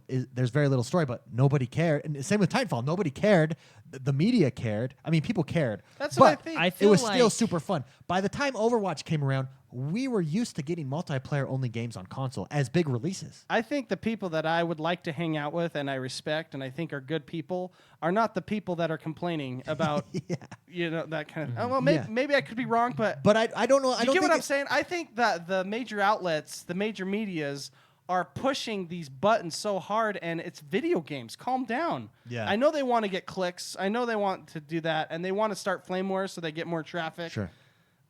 there's very little story, but nobody cared. And same with Titanfall, nobody cared. The media cared. I mean, people cared. That's but what I think. I it feel was still like- super fun. By the time Overwatch came around, we were used to getting multiplayer only games on console as big releases. I think the people that I would like to hang out with and I respect and I think are good people are not the people that are complaining about, that kind of. Oh, well, maybe I could be wrong, but I don't know. I you don't get think what I'm saying? I think that the major outlets, the major medias, are pushing these buttons so hard, and it's video games. Calm down. Yeah. I know they want to get clicks. I know they want to do that, and they want to start flame wars so they get more traffic. Sure.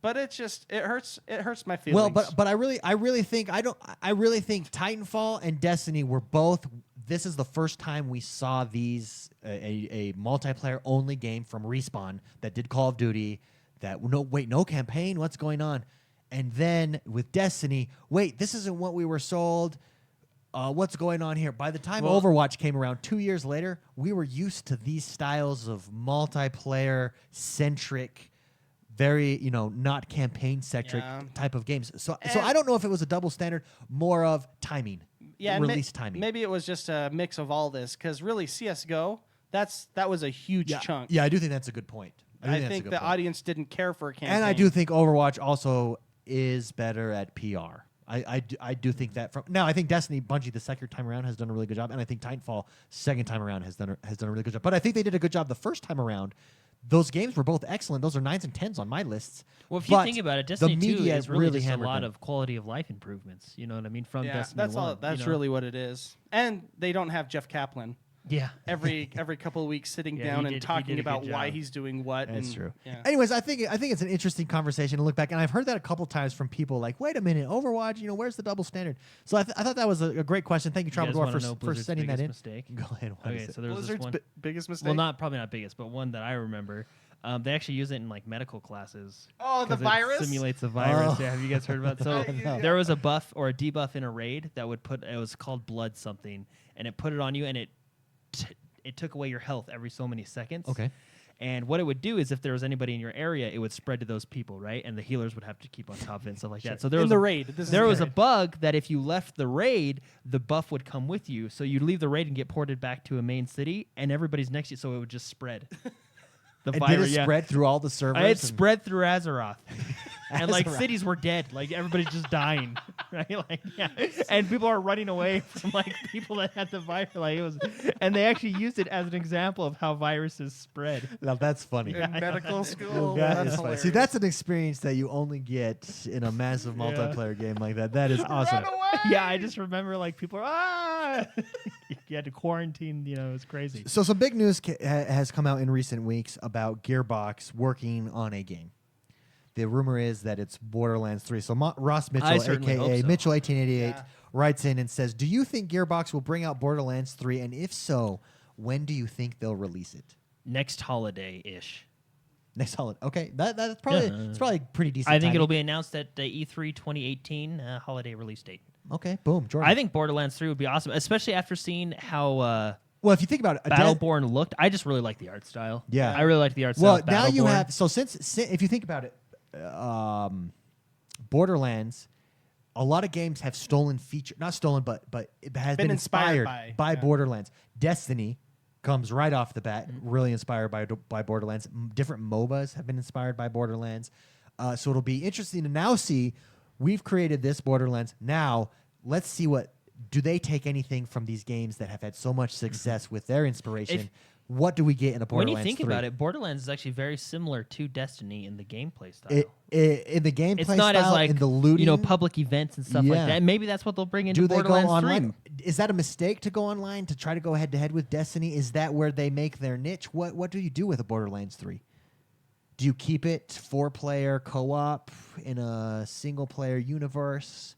But it hurts. It hurts my feelings. Well, but I really think Titanfall and Destiny were both. This is the first time we saw these a multiplayer only game from Respawn that did Call of Duty. No campaign. What's going on? And then with Destiny, wait, this isn't what we were sold. What's going on here? By the time Overwatch came around 2 years later, we were used to these styles of multiplayer centric, very not campaign centric type of games. So I don't know if it was a double standard, more of timing. Yeah, release timing. Maybe it was just a mix of all this because really CS:GO, that was a huge chunk. Yeah, I do think that's a good point. I think the audience didn't care for a campaign. And I do think Overwatch also is better at PR. I do think that now I think Destiny Bungie the second time around has done a really good job, and I think Titanfall second time around has done a really good job. But I think they did a good job the first time around. Those games were both excellent. Those are 9s and 10s on my lists. Well, if you But think about it, Destiny 2 media is really just a hammered lot them. of quality of life improvements. You know what I mean? From yeah, Destiny that's 1. all. That's really what it is. And they don't have Jeff Kaplan Yeah. every couple of weeks sitting Yeah, down he and did a talking good about why job. he's doing what. That's and, true. Yeah. Anyways, I think it's an interesting conversation to look back, and I've heard that a couple times from people like, "Wait a minute, Overwatch, where's the double standard?" So I thought that was a great question. Thank you, You guys Troubadour, wanna know for Blizzard's sending that biggest in. mistake? Go ahead. What Okay, is it? so there was this Blizzard's one. biggest mistake. Well, probably not biggest, but one that I remember. They actually use it in like medical classes. Oh, the 'cause it virus? simulates the virus. Oh. Yeah, have you guys heard about it? So No. there was a buff or a debuff in a raid that would it was called blood something, and it put it on you, and it took away your health every so many seconds. Okay. And what it would do is if there was anybody in your area, it would spread to those people, right? And the healers would have to keep on top of it and stuff like that. So there in was the raid. This is there the was a raid. bug that if you left the raid, the buff would come with you. So you'd leave the raid and get ported back to a main city, and everybody's next to you, so it would just spread. The And virus, did it spread through all the servers? It and- spread through Azeroth. And like Azeroth. cities were dead, like everybody's just dying, right? Like and people are running away from like people that had the virus. Like it was, and they actually used it as an example of how viruses spread. Now that's funny. in medical school. That That's is funny. hilarious. See, that's an experience that you only get in a massive multiplayer game like that. That is awesome. Run away! Yeah, I just remember like people are you had to quarantine. You know, it was crazy. So some big news has come out in recent weeks about Gearbox working on a game. The rumor is that it's Borderlands 3. So Ross I Mitchell, certainly a.k.a. hope so. Mitchell1888, Yeah. writes in and says, "Do you think Gearbox will bring out Borderlands 3? And if so, when do you think they'll release it?" Next holiday ish. Next holiday. Okay, that's probably it's probably pretty decent. I think it'll timing. be announced at the E3 2018 holiday release date. Okay, boom, Jordan. I think Borderlands 3 would be awesome, especially after seeing how well, if you think about it, Battleborn looked. I just really like the art style. Yeah. I really like the art well, style. of now you Battleborn. have since if you think about it, Borderlands, a lot of games have stolen feature, not stolen, but it has been inspired by yeah. Borderlands. Destiny comes right off the bat, really inspired by Borderlands. Different MOBAs have been inspired by Borderlands, so it'll be interesting to now see. We've created this Borderlands. Now let's see do they take anything from these games that have had so much success with their inspiration. What do we get in a When Borderlands you think 3? about it, Borderlands is actually very similar to Destiny in the gameplay style. In the gameplay It's not style, as like in the looting, public events and stuff Yeah. like that. And maybe that's what they'll bring into do they go Borderlands 3. online? Is that a mistake to go online to try to go head to head with Destiny? Is that where they make their niche? What do you do with a Borderlands 3? Do you keep it 4-player co-op in a single-player universe?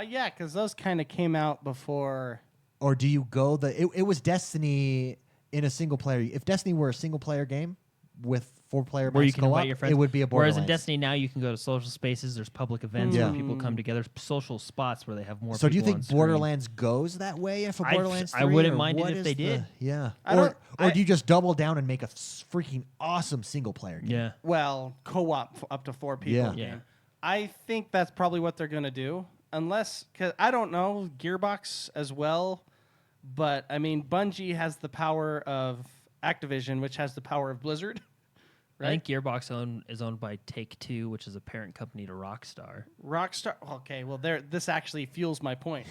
Yeah, because those kind of came out before or do you go it was Destiny in a single player. If Destiny were a single player game with 4-player Where you max can invite co-op, your friends. it would be a Whereas Borderlands. in Destiny now you can go to social spaces. There's public events Yeah. where people come together. Social spots where they have more. So do you people think on screen. Borderlands goes that way if a Borderlands 3? I wouldn't or mind it what if is they did. Yeah. I Or don't- do you just double down and make a freaking awesome single player game? Yeah. Well, co-op up to 4 people. Yeah. Game. Yeah. I think that's probably what they're gonna do, unless because I don't know Gearbox as well, but I mean Bungie has the power of Activision, which has the power of Blizzard. I think Gearbox is owned by Take-Two, which is a parent company to Rockstar. Rockstar. Okay, well, this actually fuels my point.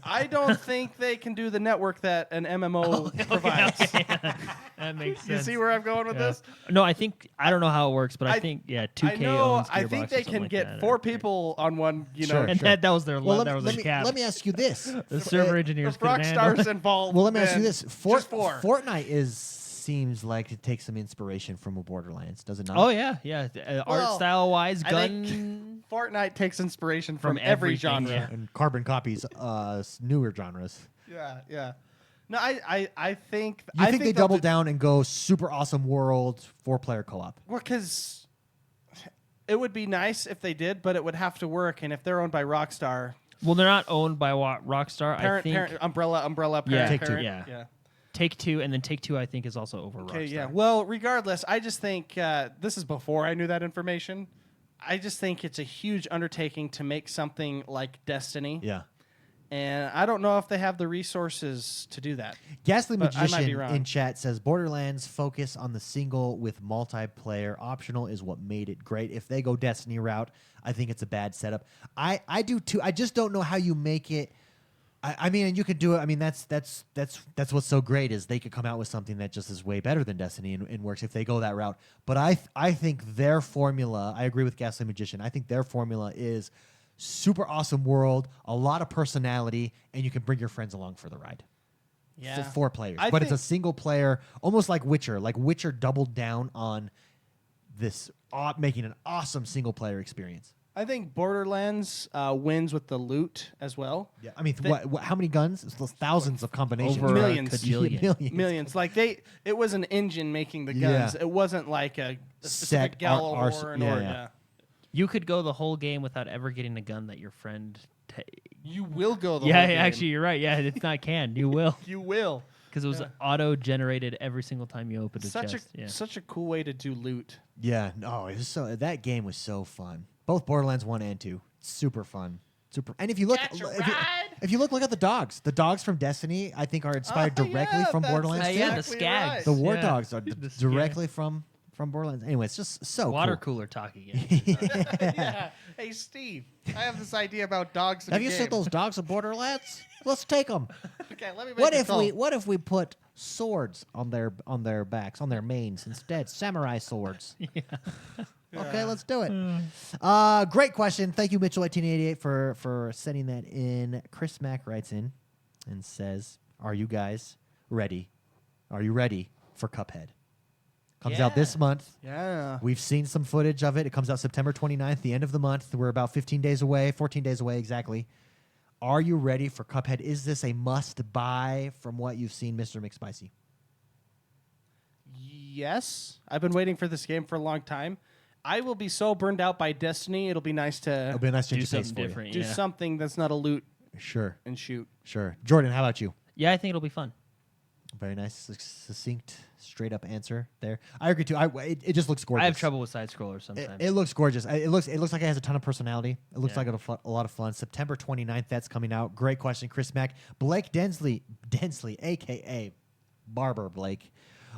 I don't think they can do the network that an MMO provides. That makes sense. You see where I'm going with this? No, I don't know how it works, but I think 2K I know. owns I Gearbox think or they something can like get that, 4 or- people on one. You Sure. know, and that was their Well, that was their cap. let me ask you this. The server engineers couldn't handle Rockstar's it. involved. Well, let me ask you then this. just 4. Fortnite seems like it takes some inspiration from a Borderlands, does it not? Oh yeah. Well, Art style wise, I gun. think Fortnite takes inspiration from every everything, genre. yeah. And Carbon copies newer genres. Yeah. No, I think. You I think they they'll double do- down and go super awesome world 4-player co-op? Well, because it would be nice if they did, but it would have to work. And if they're owned by Rockstar, Well, they're not owned by Rockstar. I think umbrella, Yeah, parent, Take-Two. parent. Yeah. Take-Two, and then Take-Two I think is also over Okay, Rockstar. yeah. Well, regardless, I just think this is before I knew that information. I just think it's a huge undertaking to make something like Destiny. Yeah. And I don't know if they have the resources to do that. Ghastly But I might be Magician wrong. in chat says Borderlands focus on the single with multiplayer optional is what made it great. If they go Destiny route, I think it's a bad setup. I do too. I just don't know how you make it. I mean, and you could do it. I mean, that's what's so great is they could come out with something that just is way better than Destiny and works if they go that route. But I think their formula. I agree with Ghastly Magician. I think their formula is super awesome world, a lot of personality, and you can bring your friends along for the ride. Yeah. 4 players, I but it's think- a single player, almost like Witcher. Like Witcher doubled down on this, making an awesome single player experience. I think Borderlands wins with the loot as well. Yeah, I mean, what? How many guns? It's thousands of combinations. Over Millions. a cajillion. Millions. Millions. Like it was an engine making the Yeah. guns. It wasn't like a specific Set, Gjallarhorn yeah, or yeah. You could go the whole game without ever getting a gun that your friend. You will go the Yeah, whole game. actually, you're right. Yeah, it's not canned. You will, You will. because it was auto-generated every single time you opened a Such chest. Yeah. such a cool way to do loot. Yeah, no, it was so that game was so fun. Both Borderlands 1 and 2, super fun, super. And if you look, Catch a if you, ride. if you look at the dogs. The dogs from Destiny, I think, are inspired directly from that's Borderlands 2. Yeah, the exactly skags. right. The war Yeah. dogs are The skag. directly from Borderlands. Anyway, it's just so Water cool. cooler talk again. Yeah. Hey Steve, I have this idea about dogs. In Have the you game. seen those dogs in Borderlands? Let's take them. Okay, let me make What a if call. what if we put swords on their backs, on their manes instead? Samurai swords. Okay, let's do it. Great question. Thank you, Mitchell1888, for sending that in. Chris Mack writes in and says, "Are you guys ready? Are you ready for Cuphead? Comes out this month. Yeah. We've seen some footage of it. It comes out September 29th, the end of the month. We're about 15 days away, 14 days away exactly. Are you ready for Cuphead? Is this a must-buy from what you've seen, Mr. McSpicy? Yes, I've been waiting for this game for a long time. I will be so burned out by Destiny. It'll be nice to It'll be a nice Do change of pace something for you. different. do Yeah. something that's not a loot Sure, and shoot. sure. Jordan, how about you? Yeah, I think it'll be fun. Very nice, succinct, straight-up answer there. I agree, too. It just looks gorgeous. I have trouble with side scrollers sometimes. It looks gorgeous. It looks like it has a ton of personality. It looks Yeah. like a lot of fun. September 29th, that's coming out. Great question, Chris Mack. Blake Densley, a.k.a. Barber Blake,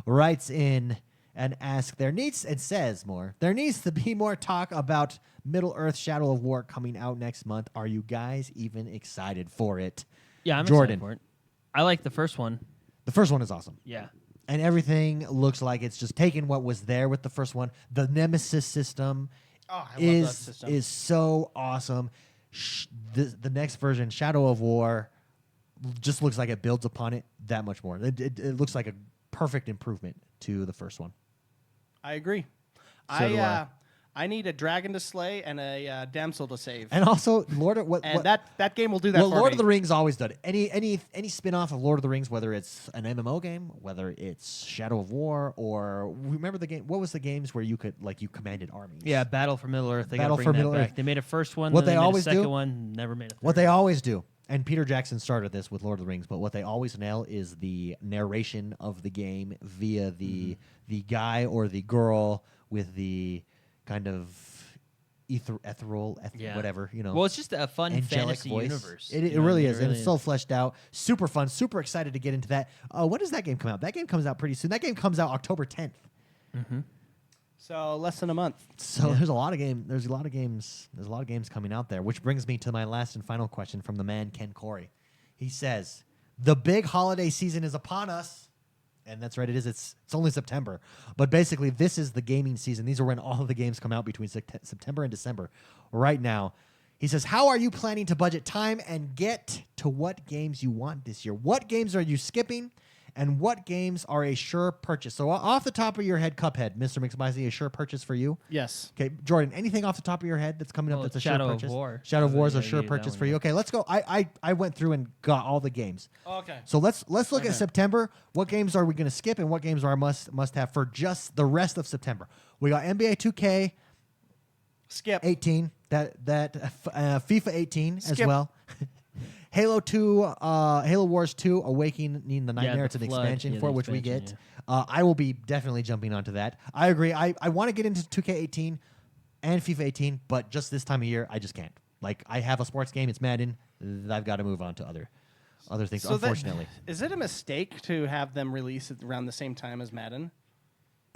writes in and asks, there needs to be more talk about Middle-earth Shadow of War coming out next month. Are you guys even excited for it? yeah, I'm Jordan. excited for it. I like the first one. The first one is awesome. Yeah. And everything looks like it's just taking what was there with the first one. The Nemesis system Oh, I love that system. is so awesome. The next version, Shadow of War, just looks like it builds upon it that much more. It looks like a perfect improvement to the first one. I agree. So do I. I need a dragon to slay and a damsel to save. And also, That game will do that Well, for Lord me. of the Rings always done it. Any spin-off of Lord of the Rings, whether it's an MMO game, whether it's Shadow of War, or remember the game? What was the games where you could you commanded armies? Yeah, Battle for Middle Earth. They Battle gotta for bring that Middle back. Earth. They made a first one. What then they made always a second do- one. Never made a third. What they always do, and Peter Jackson started this with Lord of the Rings, but what they always nail is the narration of the game via the guy or the girl with the kind of ethereal, whatever, Well, it's just a fun angelic fantasy voice. universe. It You know, really I mean, is, and it's so fleshed out, super fun, super excited to get into that. When does that game come out? That game comes out pretty soon. That game comes out October 10th. So less than a month. So there's a lot of game. There's a lot of games. There's a lot of games coming out there, which brings me to my last and final question from the man Ken Corey. He says, "The big holiday season is upon us." And that's right, it is. It's only September. But basically, this is the gaming season. These are when all of the games come out between September and December. Right now, he says, how are you planning to budget time and get to what games you want this year? What games are you skipping? And what games are a sure purchase? So off the top of your head, Cuphead, Mr. McSpicy, a sure purchase for you? Yes. Okay, Jordan, anything off the top of your head that's coming up Well, that's a Shadow sure of purchase? War. Shadow of War is a Yeah, sure that purchase one, for you. yeah. Okay, let's go. I went through and got all the games. Okay. So let's look at September. What games are we going to skip, and what games are must have for just the rest of September? We got NBA 2K Skip. 18, FIFA 18 as Skip. well. Halo 2, Halo Wars 2, Awakening the Nightmare. the It's an Flood. expansion Yeah, for the which we expansion, get. I will be definitely jumping onto that. I agree. I want to get into 2K18 and FIFA 18, but just this time of year, I just can't. Like, I have a sports game. It's Madden. I've got to move on to other things, unfortunately. Is it a mistake to have them release it around the same time as Madden?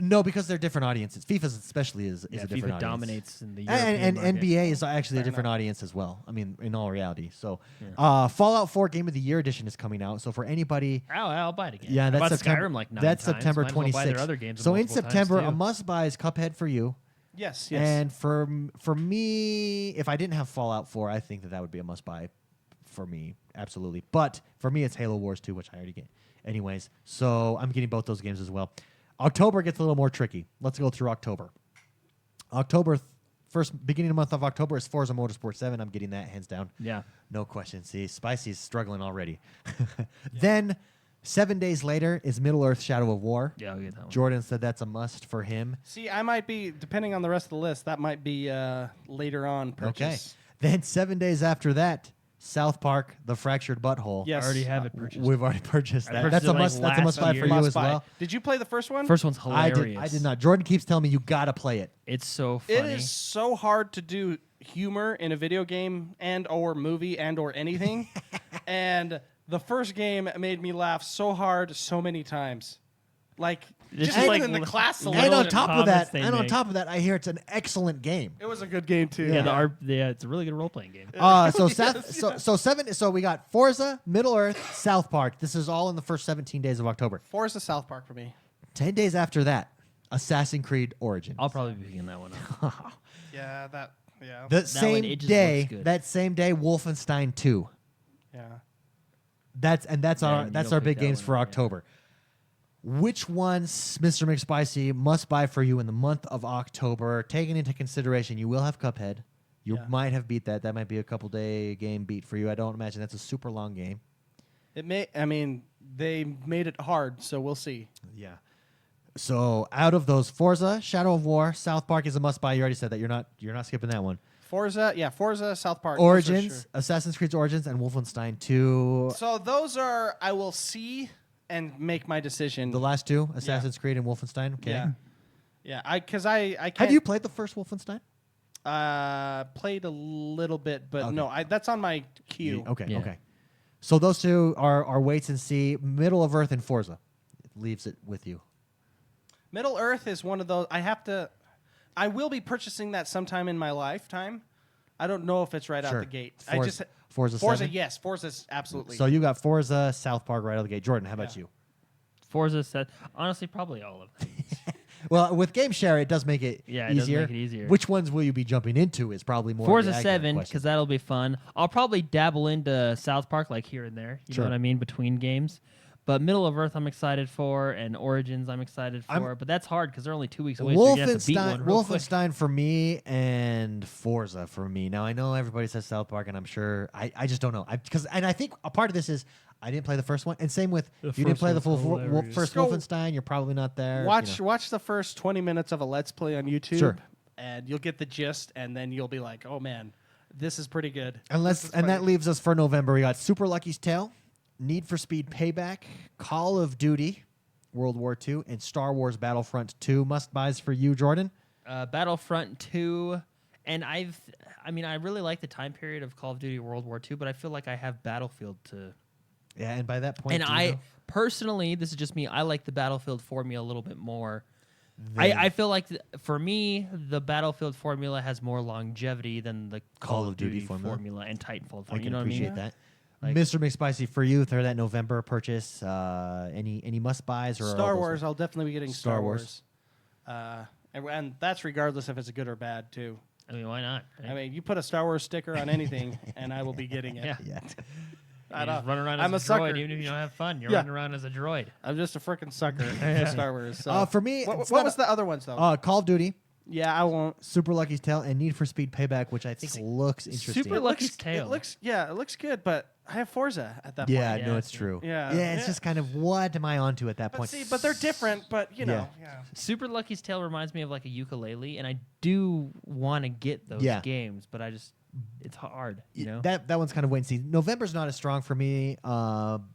No, because they're different audiences. FIFA especially is a different FIFA audience. dominates in the And European market. NBA is actually a Fair different enough. audience as well. I mean, in all reality. So, Fallout 4 Game of the Year edition is coming out. So for anybody, I'll buy it again. yeah, I that's bought September. Skyrim like 9 that's times. September Might as well buy 26th. their other games So in multiple times, September, too. a must buy is Cuphead for you. Yes. And for me, if I didn't have Fallout 4, I think that would be a must buy for me, absolutely. But for me, it's Halo Wars 2, which I already get. Anyways, so I'm getting both those games as well. October gets a little more tricky. Let's go through October. Beginning of the month of October is Forza Motorsport 7. I'm getting that hands down. Yeah. No question. See, Spicy's struggling already. Then 7 days later is Middle-earth Shadow of War. Yeah, I'll get that one. Jordan said that's a must for him. See, I might be, depending on the rest of the list, that might be later on Okay. purchase. Then 7 days after that, South Park, The Fractured Butthole. Yes. I already have it purchased. We've already purchased I that. purchased That's a it, like, must. That's a must last buy year. for you Must as buy. well. Did you play the first one? First one's hilarious. I did not. Jordan keeps telling me you gotta play it. It's so funny. It is so hard to do humor in a video game and or movie and or anything. And the first game made me laugh so hard so many times. Like It's just just like like in the class little And on selection. top of comments that, they and on make. top of that, I hear it's an excellent game. It was a good game too. Yeah, it's a really good role playing game. So we got Forza, Middle Earth, South Park. This is all in the first 17 days of October. Forza South Park for me. 10 days after that, Assassin's Creed Origins. I'll probably be picking that one up. Yeah, yeah. The one, same it just day, looks good. that same day, Wolfenstein 2. Yeah. That's Yeah, our and that's you'll our pick big that games one for up, yeah. October. Which ones, Mr. McSpicy, must buy for you in the month of October? Taking into consideration, you will have Cuphead. You Yeah. might have beat that. That might be a couple day game beat for you. I don't imagine that's a super long game. They made it hard, so we'll see. Yeah. So out of those, Forza, Shadow of War, South Park is a must buy. You already said that. You're not skipping that one. Forza, South Park. those for Origins, sure. Assassin's Creed Origins, and Wolfenstein 2. So those are I will see and make my decision. The last two, Assassin's Creed and Wolfenstein. Okay. Yeah. Yeah, because I can't. Have you played the first Wolfenstein? Played a little bit, but Okay. no, that's on my queue. Okay. Yeah. Okay. So those two are waits and see. Middle of Earth and Forza. It leaves it with you. Middle Earth is one of those I will be purchasing that sometime in my lifetime. I don't know if it's right out Sure. the gate. Forza 7? Yes, Forza's absolutely. So you got Forza, South Park right out of the gate. Jordan, how about Yeah. you? Forza set. Honestly, probably all of them. Well, with Game Share, it does make it Yeah, it does easier. make it easier. Which ones will you be jumping into is probably more Forza of the accurate 7, question. because that'll be fun. I'll probably dabble into South Park, like here and there. You Sure. know what I mean? Between games. But Middle of Earth I'm excited for, and Origins I'm excited for. But that's hard because they're only 2 weeks away. So you have to beat one real quick. Wolfenstein for me and Forza for me. Now I know everybody says South Park, and I'm sure I just don't know. And I think a part of this is I didn't play the first one, and same with if you didn't play the first Wolfenstein, you're probably not there. Watch the first 20 minutes of a Let's Play on YouTube, Sure. and you'll get the gist, and then you'll be like, oh man, this is pretty good. And that leaves us for November. We got Super Lucky's Tale, Need for Speed Payback, Call of Duty, World War II, and Star Wars Battlefront 2. Must-buys for you, Jordan? Battlefront 2, and I really like the time period of Call of Duty World War II, but I feel like I have Battlefield to... Yeah, and by that point... And personally, this is just me, I like the Battlefield formula a little bit more. I feel like, for me, the Battlefield formula has more longevity than the Call of Duty formula and Titanfall formula. I can you know appreciate what I mean? that. Mr. McSpicy, for you, for that November purchase, any must-buys? Or Star Wars, I'll definitely be getting Star Wars. And that's regardless if it's good or bad, too. I mean, why not? Right? I mean, you put a Star Wars sticker on anything, and I will be getting it. Yeah. I just run around I'm as a droid, sucker. even if you don't have fun. You're running around as a droid. I'm just a freaking sucker for Star Wars. So. For me, what was the other ones, though? Call of Duty, yeah, I won't. Super Lucky's Tale, and Need for Speed Payback, which I think looks interesting. Super Lucky's Tale. It looks good, but I have Forza at that point. Yeah, point. no, Yeah, it's true. Yeah, it's yeah. just kind of what am I onto at that But point? see, but they're different. But you know, Super Lucky's Tale reminds me of like a ukulele, and I do want to get those games, but it's hard, you know? That one's kind of wait and see. November's not as strong for me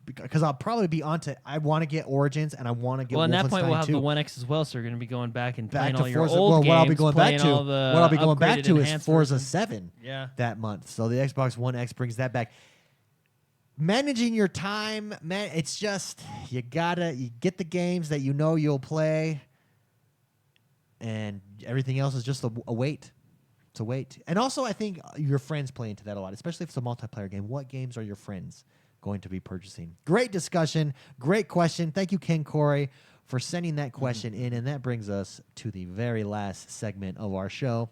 because I'll probably be onto. I want to get Origins and I want to get. Well, at that point we'll have too. the One X as well, so you're going to be going back and Back playing to all your Forza. old Well, games. what I'll be going back to. All the What I'll be going back upgraded to is enhanced Forza versions. 7. Yeah. That month. So the Xbox One X brings that back. Managing your time, man, it's just you get the games that you know you'll play, and everything else is just a wait. It's a wait. And also, I think your friends play into that a lot, especially if it's a multiplayer game. What games are your friends going to be purchasing? Great discussion. Great question. Thank you, Ken Corey, for sending that question in. And that brings us to the very last segment of our show.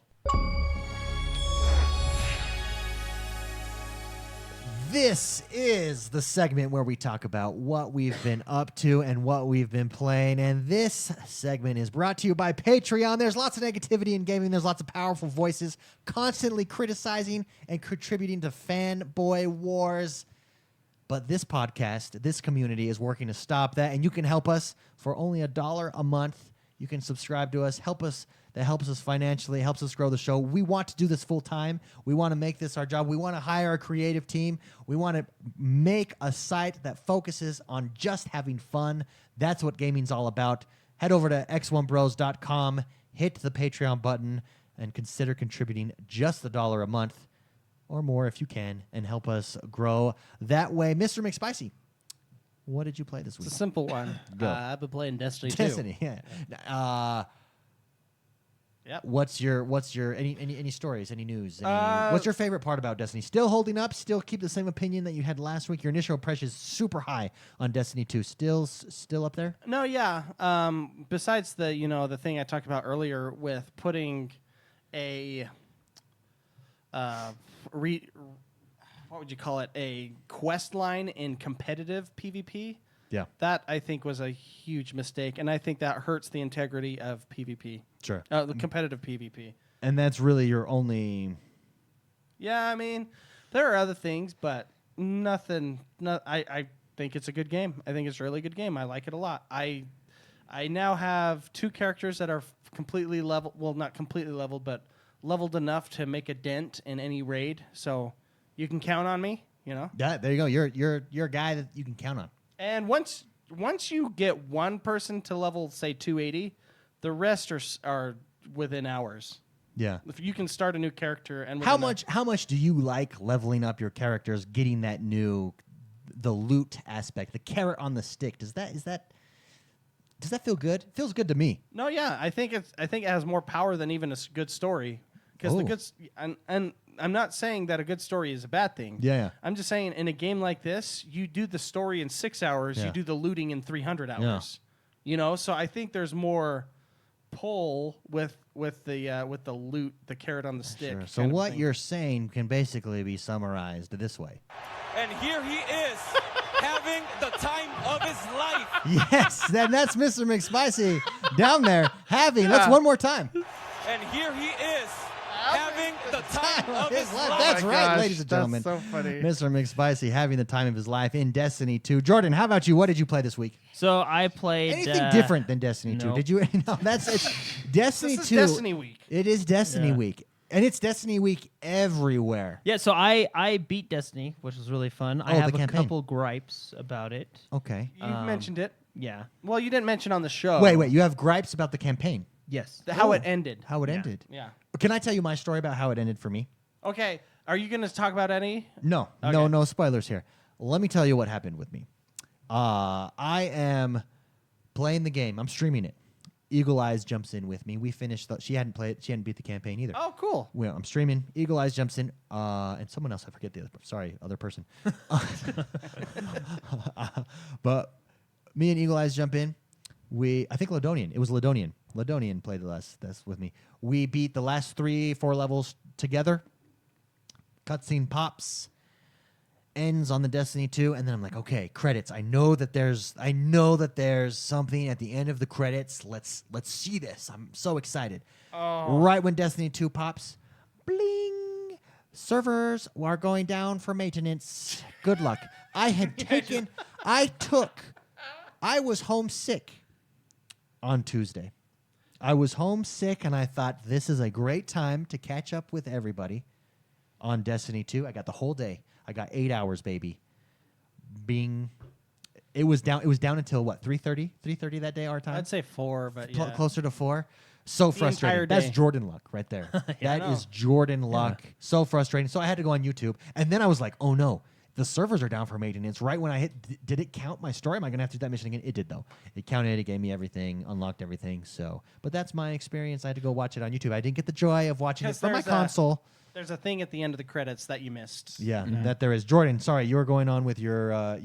This is the segment where we talk about what we've been up to and what we've been playing. And this segment is brought to you by Patreon. There's lots of negativity in gaming. There's lots of powerful voices constantly criticizing and contributing to fanboy wars. But this podcast, this community is working to stop that. And you can help us for only $1 a month. You can subscribe to us, help us. That helps us financially, helps us grow the show. We want to do this full time. We want to make this our job. We want to hire a creative team. We want to make a site that focuses on just having fun. That's what gaming's all about. Head over to XoneBros.com, hit the Patreon button, and consider contributing just $1 a month or more if you can, and help us grow that way. Mr. McSpicy, what did you play this week? It's a simple one. Go. I've been playing Destiny 2. Destiny, yeah. Yep. What's your any stories, any news? What's your favorite part about Destiny? Still holding up? Still keep the same opinion that you had last week? Your initial impression is super high on Destiny 2. Still up there? No, yeah. Besides the thing I talked about earlier with putting a what would you call it? A quest line in competitive PvP. Yeah. That, I think, was a huge mistake, and I think that hurts the integrity of PvP. Sure. The competitive PvP. And that's really your only... Yeah, I mean, there are other things, but nothing... I think it's a good game. I think it's a really good game. I like it a lot. I now have 2 characters that are completely level. Well, not completely leveled, but leveled enough to make a dent in any raid, so you can count on me, you know? Yeah, there you go. You're a guy that you can count on. And once you get one person to level, say 280, the rest are within hours. Yeah. If you can start a new character and How much do you like leveling up your characters, getting that the loot aspect, the carrot on the stick? Does that feel good? It feels good to me. No, yeah, I think it has more power than even a good story. Because and I'm not saying that a good story is a bad thing. Yeah. I'm just saying in a game like this, you do the story in 6 hours, Yeah. you do the looting in 300 hours. You know, so I think there's more pull with the loot, the carrot on the stick. Sure. So what you're saying can basically be summarized this way. And here he is, having the time of his Yes, that's Mr. McSpicy down there having. Let's one more time. And here he is, having the time of his life. That's my right, gosh, ladies and gentlemen. that's so funny. Mr. McSpicy having the time of his life in Destiny 2. Jordan, how about you? What did you play this week? So I played Anything different than Destiny 2? no. Did you? No, it's Destiny This is 2. Destiny week. It is Destiny Yeah. week. And it's Destiny week everywhere. Yeah, so I beat Destiny, which was really fun. I Oh, have the a campaign. couple gripes about it. Okay. You mentioned it. Yeah. Well, you didn't mention on the show. Wait. You have gripes about the campaign. Yes. How Oh. it ended. How it Yeah. ended. Yeah. Can I tell you my story about how it ended for me? Okay. Are you going to talk about any? No, Okay. no spoilers here. Let me tell you what happened with me. I am playing the game. I'm streaming it. Eagle Eyes jumps in with me. We finished. She hadn't played. She hadn't beat the campaign either. Oh, cool. Well, I'm streaming. Eagle Eyes jumps in, and someone else. I forget the other person. But me and Eagle Eyes jump in. I think Ladonian. It was Ladonian. Ladonian played that's with me. We beat the last 3-4 levels together. Cutscene pops. Ends on the Destiny 2, and then I'm like, okay, credits. I know that there's something at the end of the credits. Let's see this. I'm so excited. Oh. Right when Destiny 2 pops, bling, servers are going down for maintenance. Good luck. I was homesick on Tuesday. I was homesick, and I thought this is a great time to catch up with everybody on Destiny 2. I got the whole day. I got 8 hours, baby. It was down until what? 3:30? 3:30 that day our time? I'd say 4, but yeah. Closer to 4. So entire frustrating. day. That's Jordan luck right there. Yeah, That is Jordan luck. So frustrating. So I had to go on YouTube, and then I was like, oh no, the servers are down for maintenance. Right when I hit, did it count my story? Am I gonna have to do that mission again? It did though. It counted. It gave me everything, unlocked everything. So, but that's my experience. I had to go watch it on YouTube. I didn't get the joy of watching it 'Cause from my there's console. There's a thing at the end of the credits that you missed. Yeah, that there is. Jordan, sorry, you were going on with your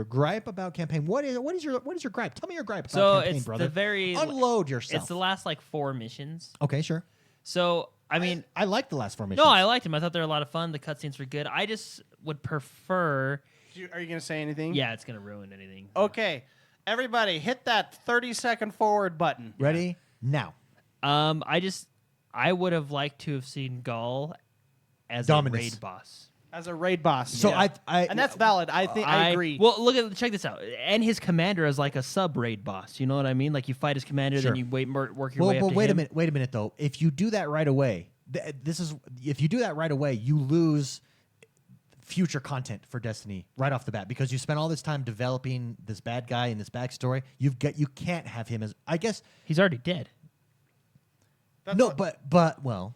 gripe about campaign. What is your gripe? Tell me your gripe about So campaign, it's brother. the very Unload yourself. It's the last like 4 missions. Okay, sure. So I mean, I like the last 4 missions. no, I liked them. I thought they were a lot of fun. The cutscenes were good. I just would prefer. Are you going to say anything? Yeah, it's gonna ruin anything. Okay. Everybody, hit that 30-second forward button. Ready now. I would have liked to have seen Gaul as Dominus. a raid boss. As a raid boss. So yeah. I and that's valid. I think I agree. Well, check this out. And his commander is like a sub raid boss. You know what I mean? Like you fight his commander, Sure. then you work your way up to wait him. a minute though. If you do that right away, if you do that right away, you lose future content for Destiny right off the bat because you spent all this time developing this bad guy and this backstory. You can't have him as, I guess. He's already dead. That's No, what- but well.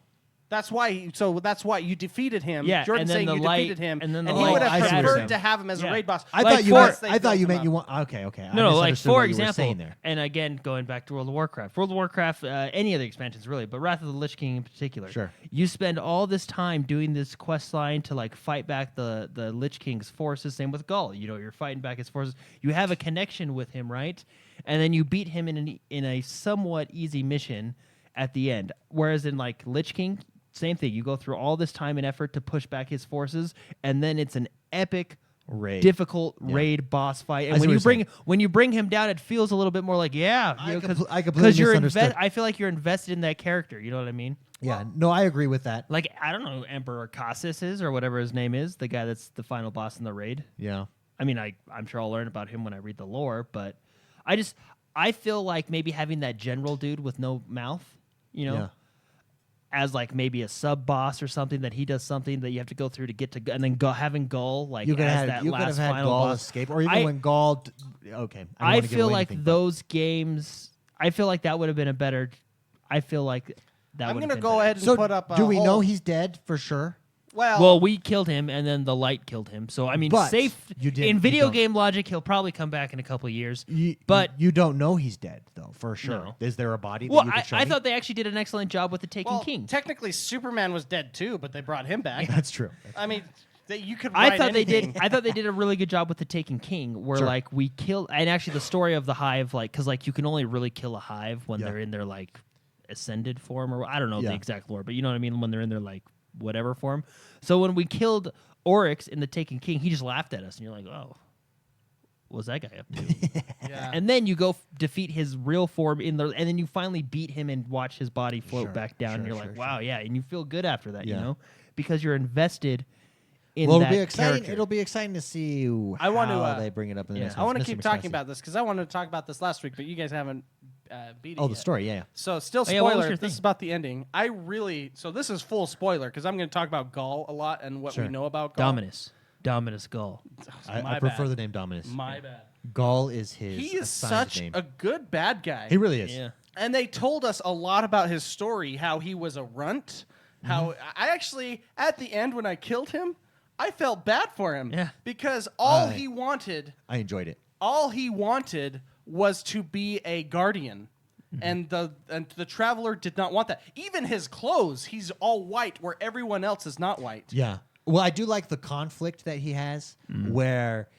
That's why. So that's why you defeated him. Yeah, Jordan's and then saying the you light- defeated him, and then and the he light would have I see what you're preferred saying. to have him as Yeah. a raid boss. I Like thought you for- meant, I thought you meant you want. Okay. I No, like misunderstood for what you were example, saying there. and again going back to World of Warcraft. World of Warcraft, any of the expansions really, but Wrath of the Lich King in particular. Sure. You spend all this time doing this quest line to like fight back the Lich King's forces. Same with Gull. You know, you're fighting back his forces. You have a connection with him, right? And then you beat him in a somewhat easy mission at the end. Whereas in like Lich King, same thing. You go through all this time and effort to push back his forces, and then it's an epic, Raid. difficult raid boss fight. I And see when what you're you bring him down, it feels a little bit more like I completely you're misunderstood. I feel like you're invested in that character. You know what I mean? Yeah, no, I agree with that. Like I don't know who Emperor Cassis is or whatever his name is, the guy that's the final boss in the raid. Yeah. I mean, I'm sure I'll learn about him when I read the lore, but I feel like maybe having that general dude with no mouth, you know. Yeah. As like maybe a sub boss or something that he does something that you have to go through to get to, and then having Gull like You could as have that you could last have had final Gaul boss. escape, or even I- when Gaul. Okay, don't I wanna give feel away like anything, but- those games. I feel like that would have been a better. I feel like that. I'm would going have to been go better. ahead and So put up. do we know whole- he's dead for sure? Well, we killed him, and then the light killed him. So I mean, But safe you didn't- in you video don't- game logic, he'll probably come back in a couple of years. But you don't know he's dead though for sure. No. Is there a body? Well, that you could show I me? thought they actually did an excellent job with the Taken Well, King. technically, Superman was dead too, but they brought him back. that's true. I mean, you could. I write thought they anything. did. I thought they did a really good job with the Taken King, where Sure. like we killed, and actually the story of the hive, like because like you can only really kill a hive when Yeah. they're in their like ascended form, or I don't know Yeah. the exact lore, but you know what I mean when they're in their like whatever form. So when we killed Oryx in the Taken King, he just laughed at us, and you're like, oh, was that guy up to? Yeah. And then you go defeat his real form and then you finally beat him and watch his body float Sure, back down. And sure, you're sure, like, wow, yeah, and you feel good after that, you Yeah. know, because you're invested in Well, that it'll be exciting. character. It'll be exciting to see I want to, how they bring it up in the yeah. next I want to Mr. keep McSpicy. talking about this because I wanted to talk about this last week, but you guys haven't beat it Oh, the yet. story, yeah. So still Oh, yeah, what was spoiler. your This is thing? about the ending. So this is full spoiler because I'm going to talk about Gaul a lot and what we Sure. know about Gaul. Dominus Gull. I My prefer bad. the name Dominus. My bad. Gaul is his. He is assigned such name. a good bad guy. He really is. Yeah. And they told us a lot about his story, how he was a runt. How Mm-hmm. I actually, at the end when I killed him, I felt bad for him. Yeah. Because all I- he wanted was to be a guardian. And the traveler did not want that. Even his clothes, he's all white where everyone else is not white. Yeah. Well, I do like the conflict that he has, Mm. where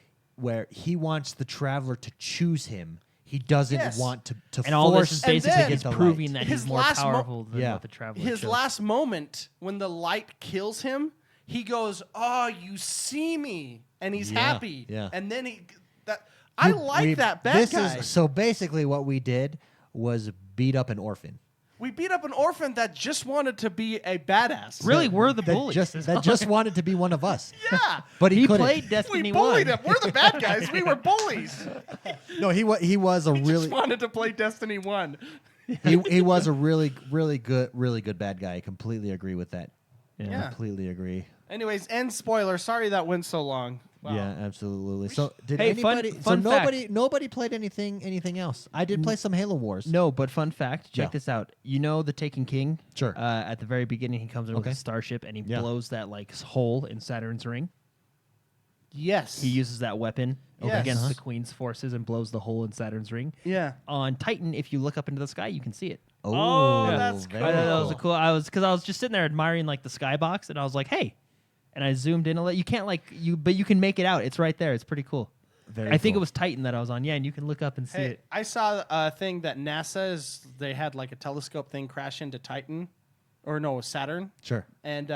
he wants the traveler to choose him. He doesn't Yes. want to And all this force is And basically then- he's the proving light. that His he's more last powerful than Yeah. what the traveler His chose. last moment when the light kills him, he goes, "Oh, you see me," and he's Yeah, happy. yeah. And then I like that bad guy. So basically, what we did was beat up an orphan. We beat up an orphan that just wanted to be a badass. Really, we're the that bullies. That just wanted to be one of us. Yeah. But he couldn't. played We Destiny bullied 1. him. We're the bad guys. We were bullies. No, he was a He really just wanted to play Destiny 1. he was a really good bad guy. I completely agree with that. Yeah. Completely agree. Anyways, end spoiler. Sorry that went so long. Wow. Yeah, absolutely. So did Hey, fun- anybody? fun so fact. nobody played anything else. I did play some Halo Wars. No, but fun fact, check Yeah. this out. You know the Taken King? Sure. At the very beginning, he comes in with Okay. a starship and he Yeah. blows that like hole in Saturn's ring. Yes. He uses that weapon Yes. against Uh-huh. the Queen's forces and blows the hole in Saturn's ring. Yeah. On Titan, if you look up into the sky, you can see it. Oh, that's very cool. I thought that was a cool. cool. Because I was just sitting there admiring like the skybox, and I was like, hey, and I zoomed in a little. You can't but you can make it out. It's right there. It's pretty cool. Very I think it cool. was Titan that I was on. Yeah, and you can look up and see Hey, it. I saw a thing that they had like a telescope thing crash into Titan, or no, Saturn, Sure. and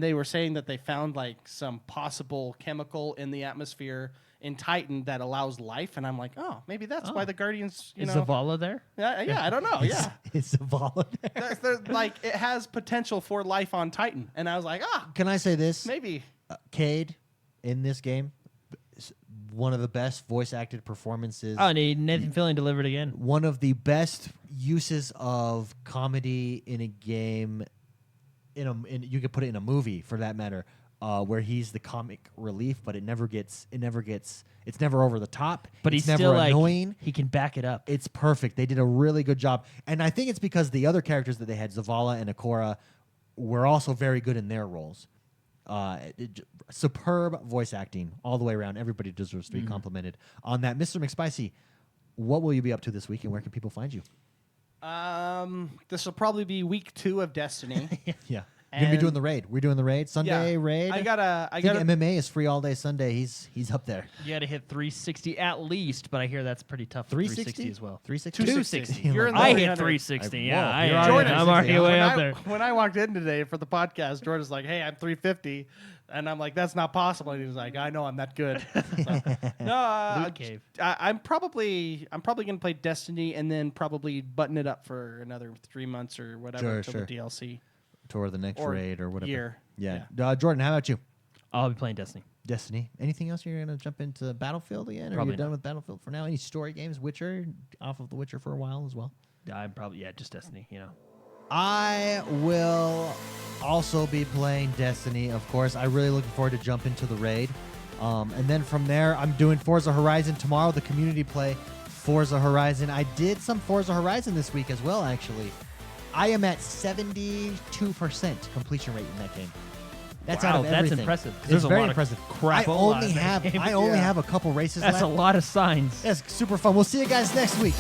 they were saying that they found like some possible chemical in the atmosphere in Titan that allows life, and I'm like, oh, maybe that's why the Guardians, Is Zavala there? yeah, I don't know, yeah, It's a vol. there's like it has potential for life on Titan, and I was like, Can I say this? maybe, Cade in this game, one of the best voice acted performances. Oh, and Nathan Fillion delivered again. One of the best uses of comedy in a game. You could put it in a movie for that matter, where he's the comic relief, but it's never over the top. But it's he's never still like annoying. he can back it up. It's perfect. They did a really good job, and I think it's because the other characters that they had, Zavala and Ikora, were also very good in their roles. Superb voice acting all the way around. Everybody deserves to be complimented on that. Mr. McSpicy, what will you be up to this week, and where can people find you? this will probably be week 2 of Destiny. Yeah, you're gonna be And- doing the raid. We're doing the raid Sunday. Yeah. Raid. I think gotta. MMA is free all day Sunday. He's up there. You got to hit 360 at least, but I hear that's pretty tough. For 360 as well. 360. 260. You're in the I hit 300. 360. Whoa, Yeah, you're already I'm already 360. way when up I, there. When I walked in today for the podcast, Jordan's like, "Hey, I'm 350," and I'm like, "That's not possible." And he was like, "I know, I'm that good." So, no, Loot cave. I'm probably gonna play Destiny and then probably button it up for another 3 months or whatever Sure, till the DLC Toward the next or raid or whatever. year. Yeah. Jordan, how about you? I'll be playing Destiny. Destiny. Anything else you're gonna jump into Battlefield again? Or are Probably you done not. with Battlefield for now? Any story games? Witcher, off of The Witcher for a while as well. I'm probably just Destiny. You know. I will also be playing Destiny, of course. I'm really looking forward to jump into the raid. And then from there, I'm doing Forza Horizon tomorrow, the community play Forza Horizon. I did some Forza Horizon this week as well, actually. I am at 72% completion rate in that game. That's out Wow, of that's everything. impressive, 'cause It's there's a very lot of impressive. crap I a lot only in that have game. I only Yeah. have a couple races That's left. a lot of signs. That's super fun. We'll see you guys next week.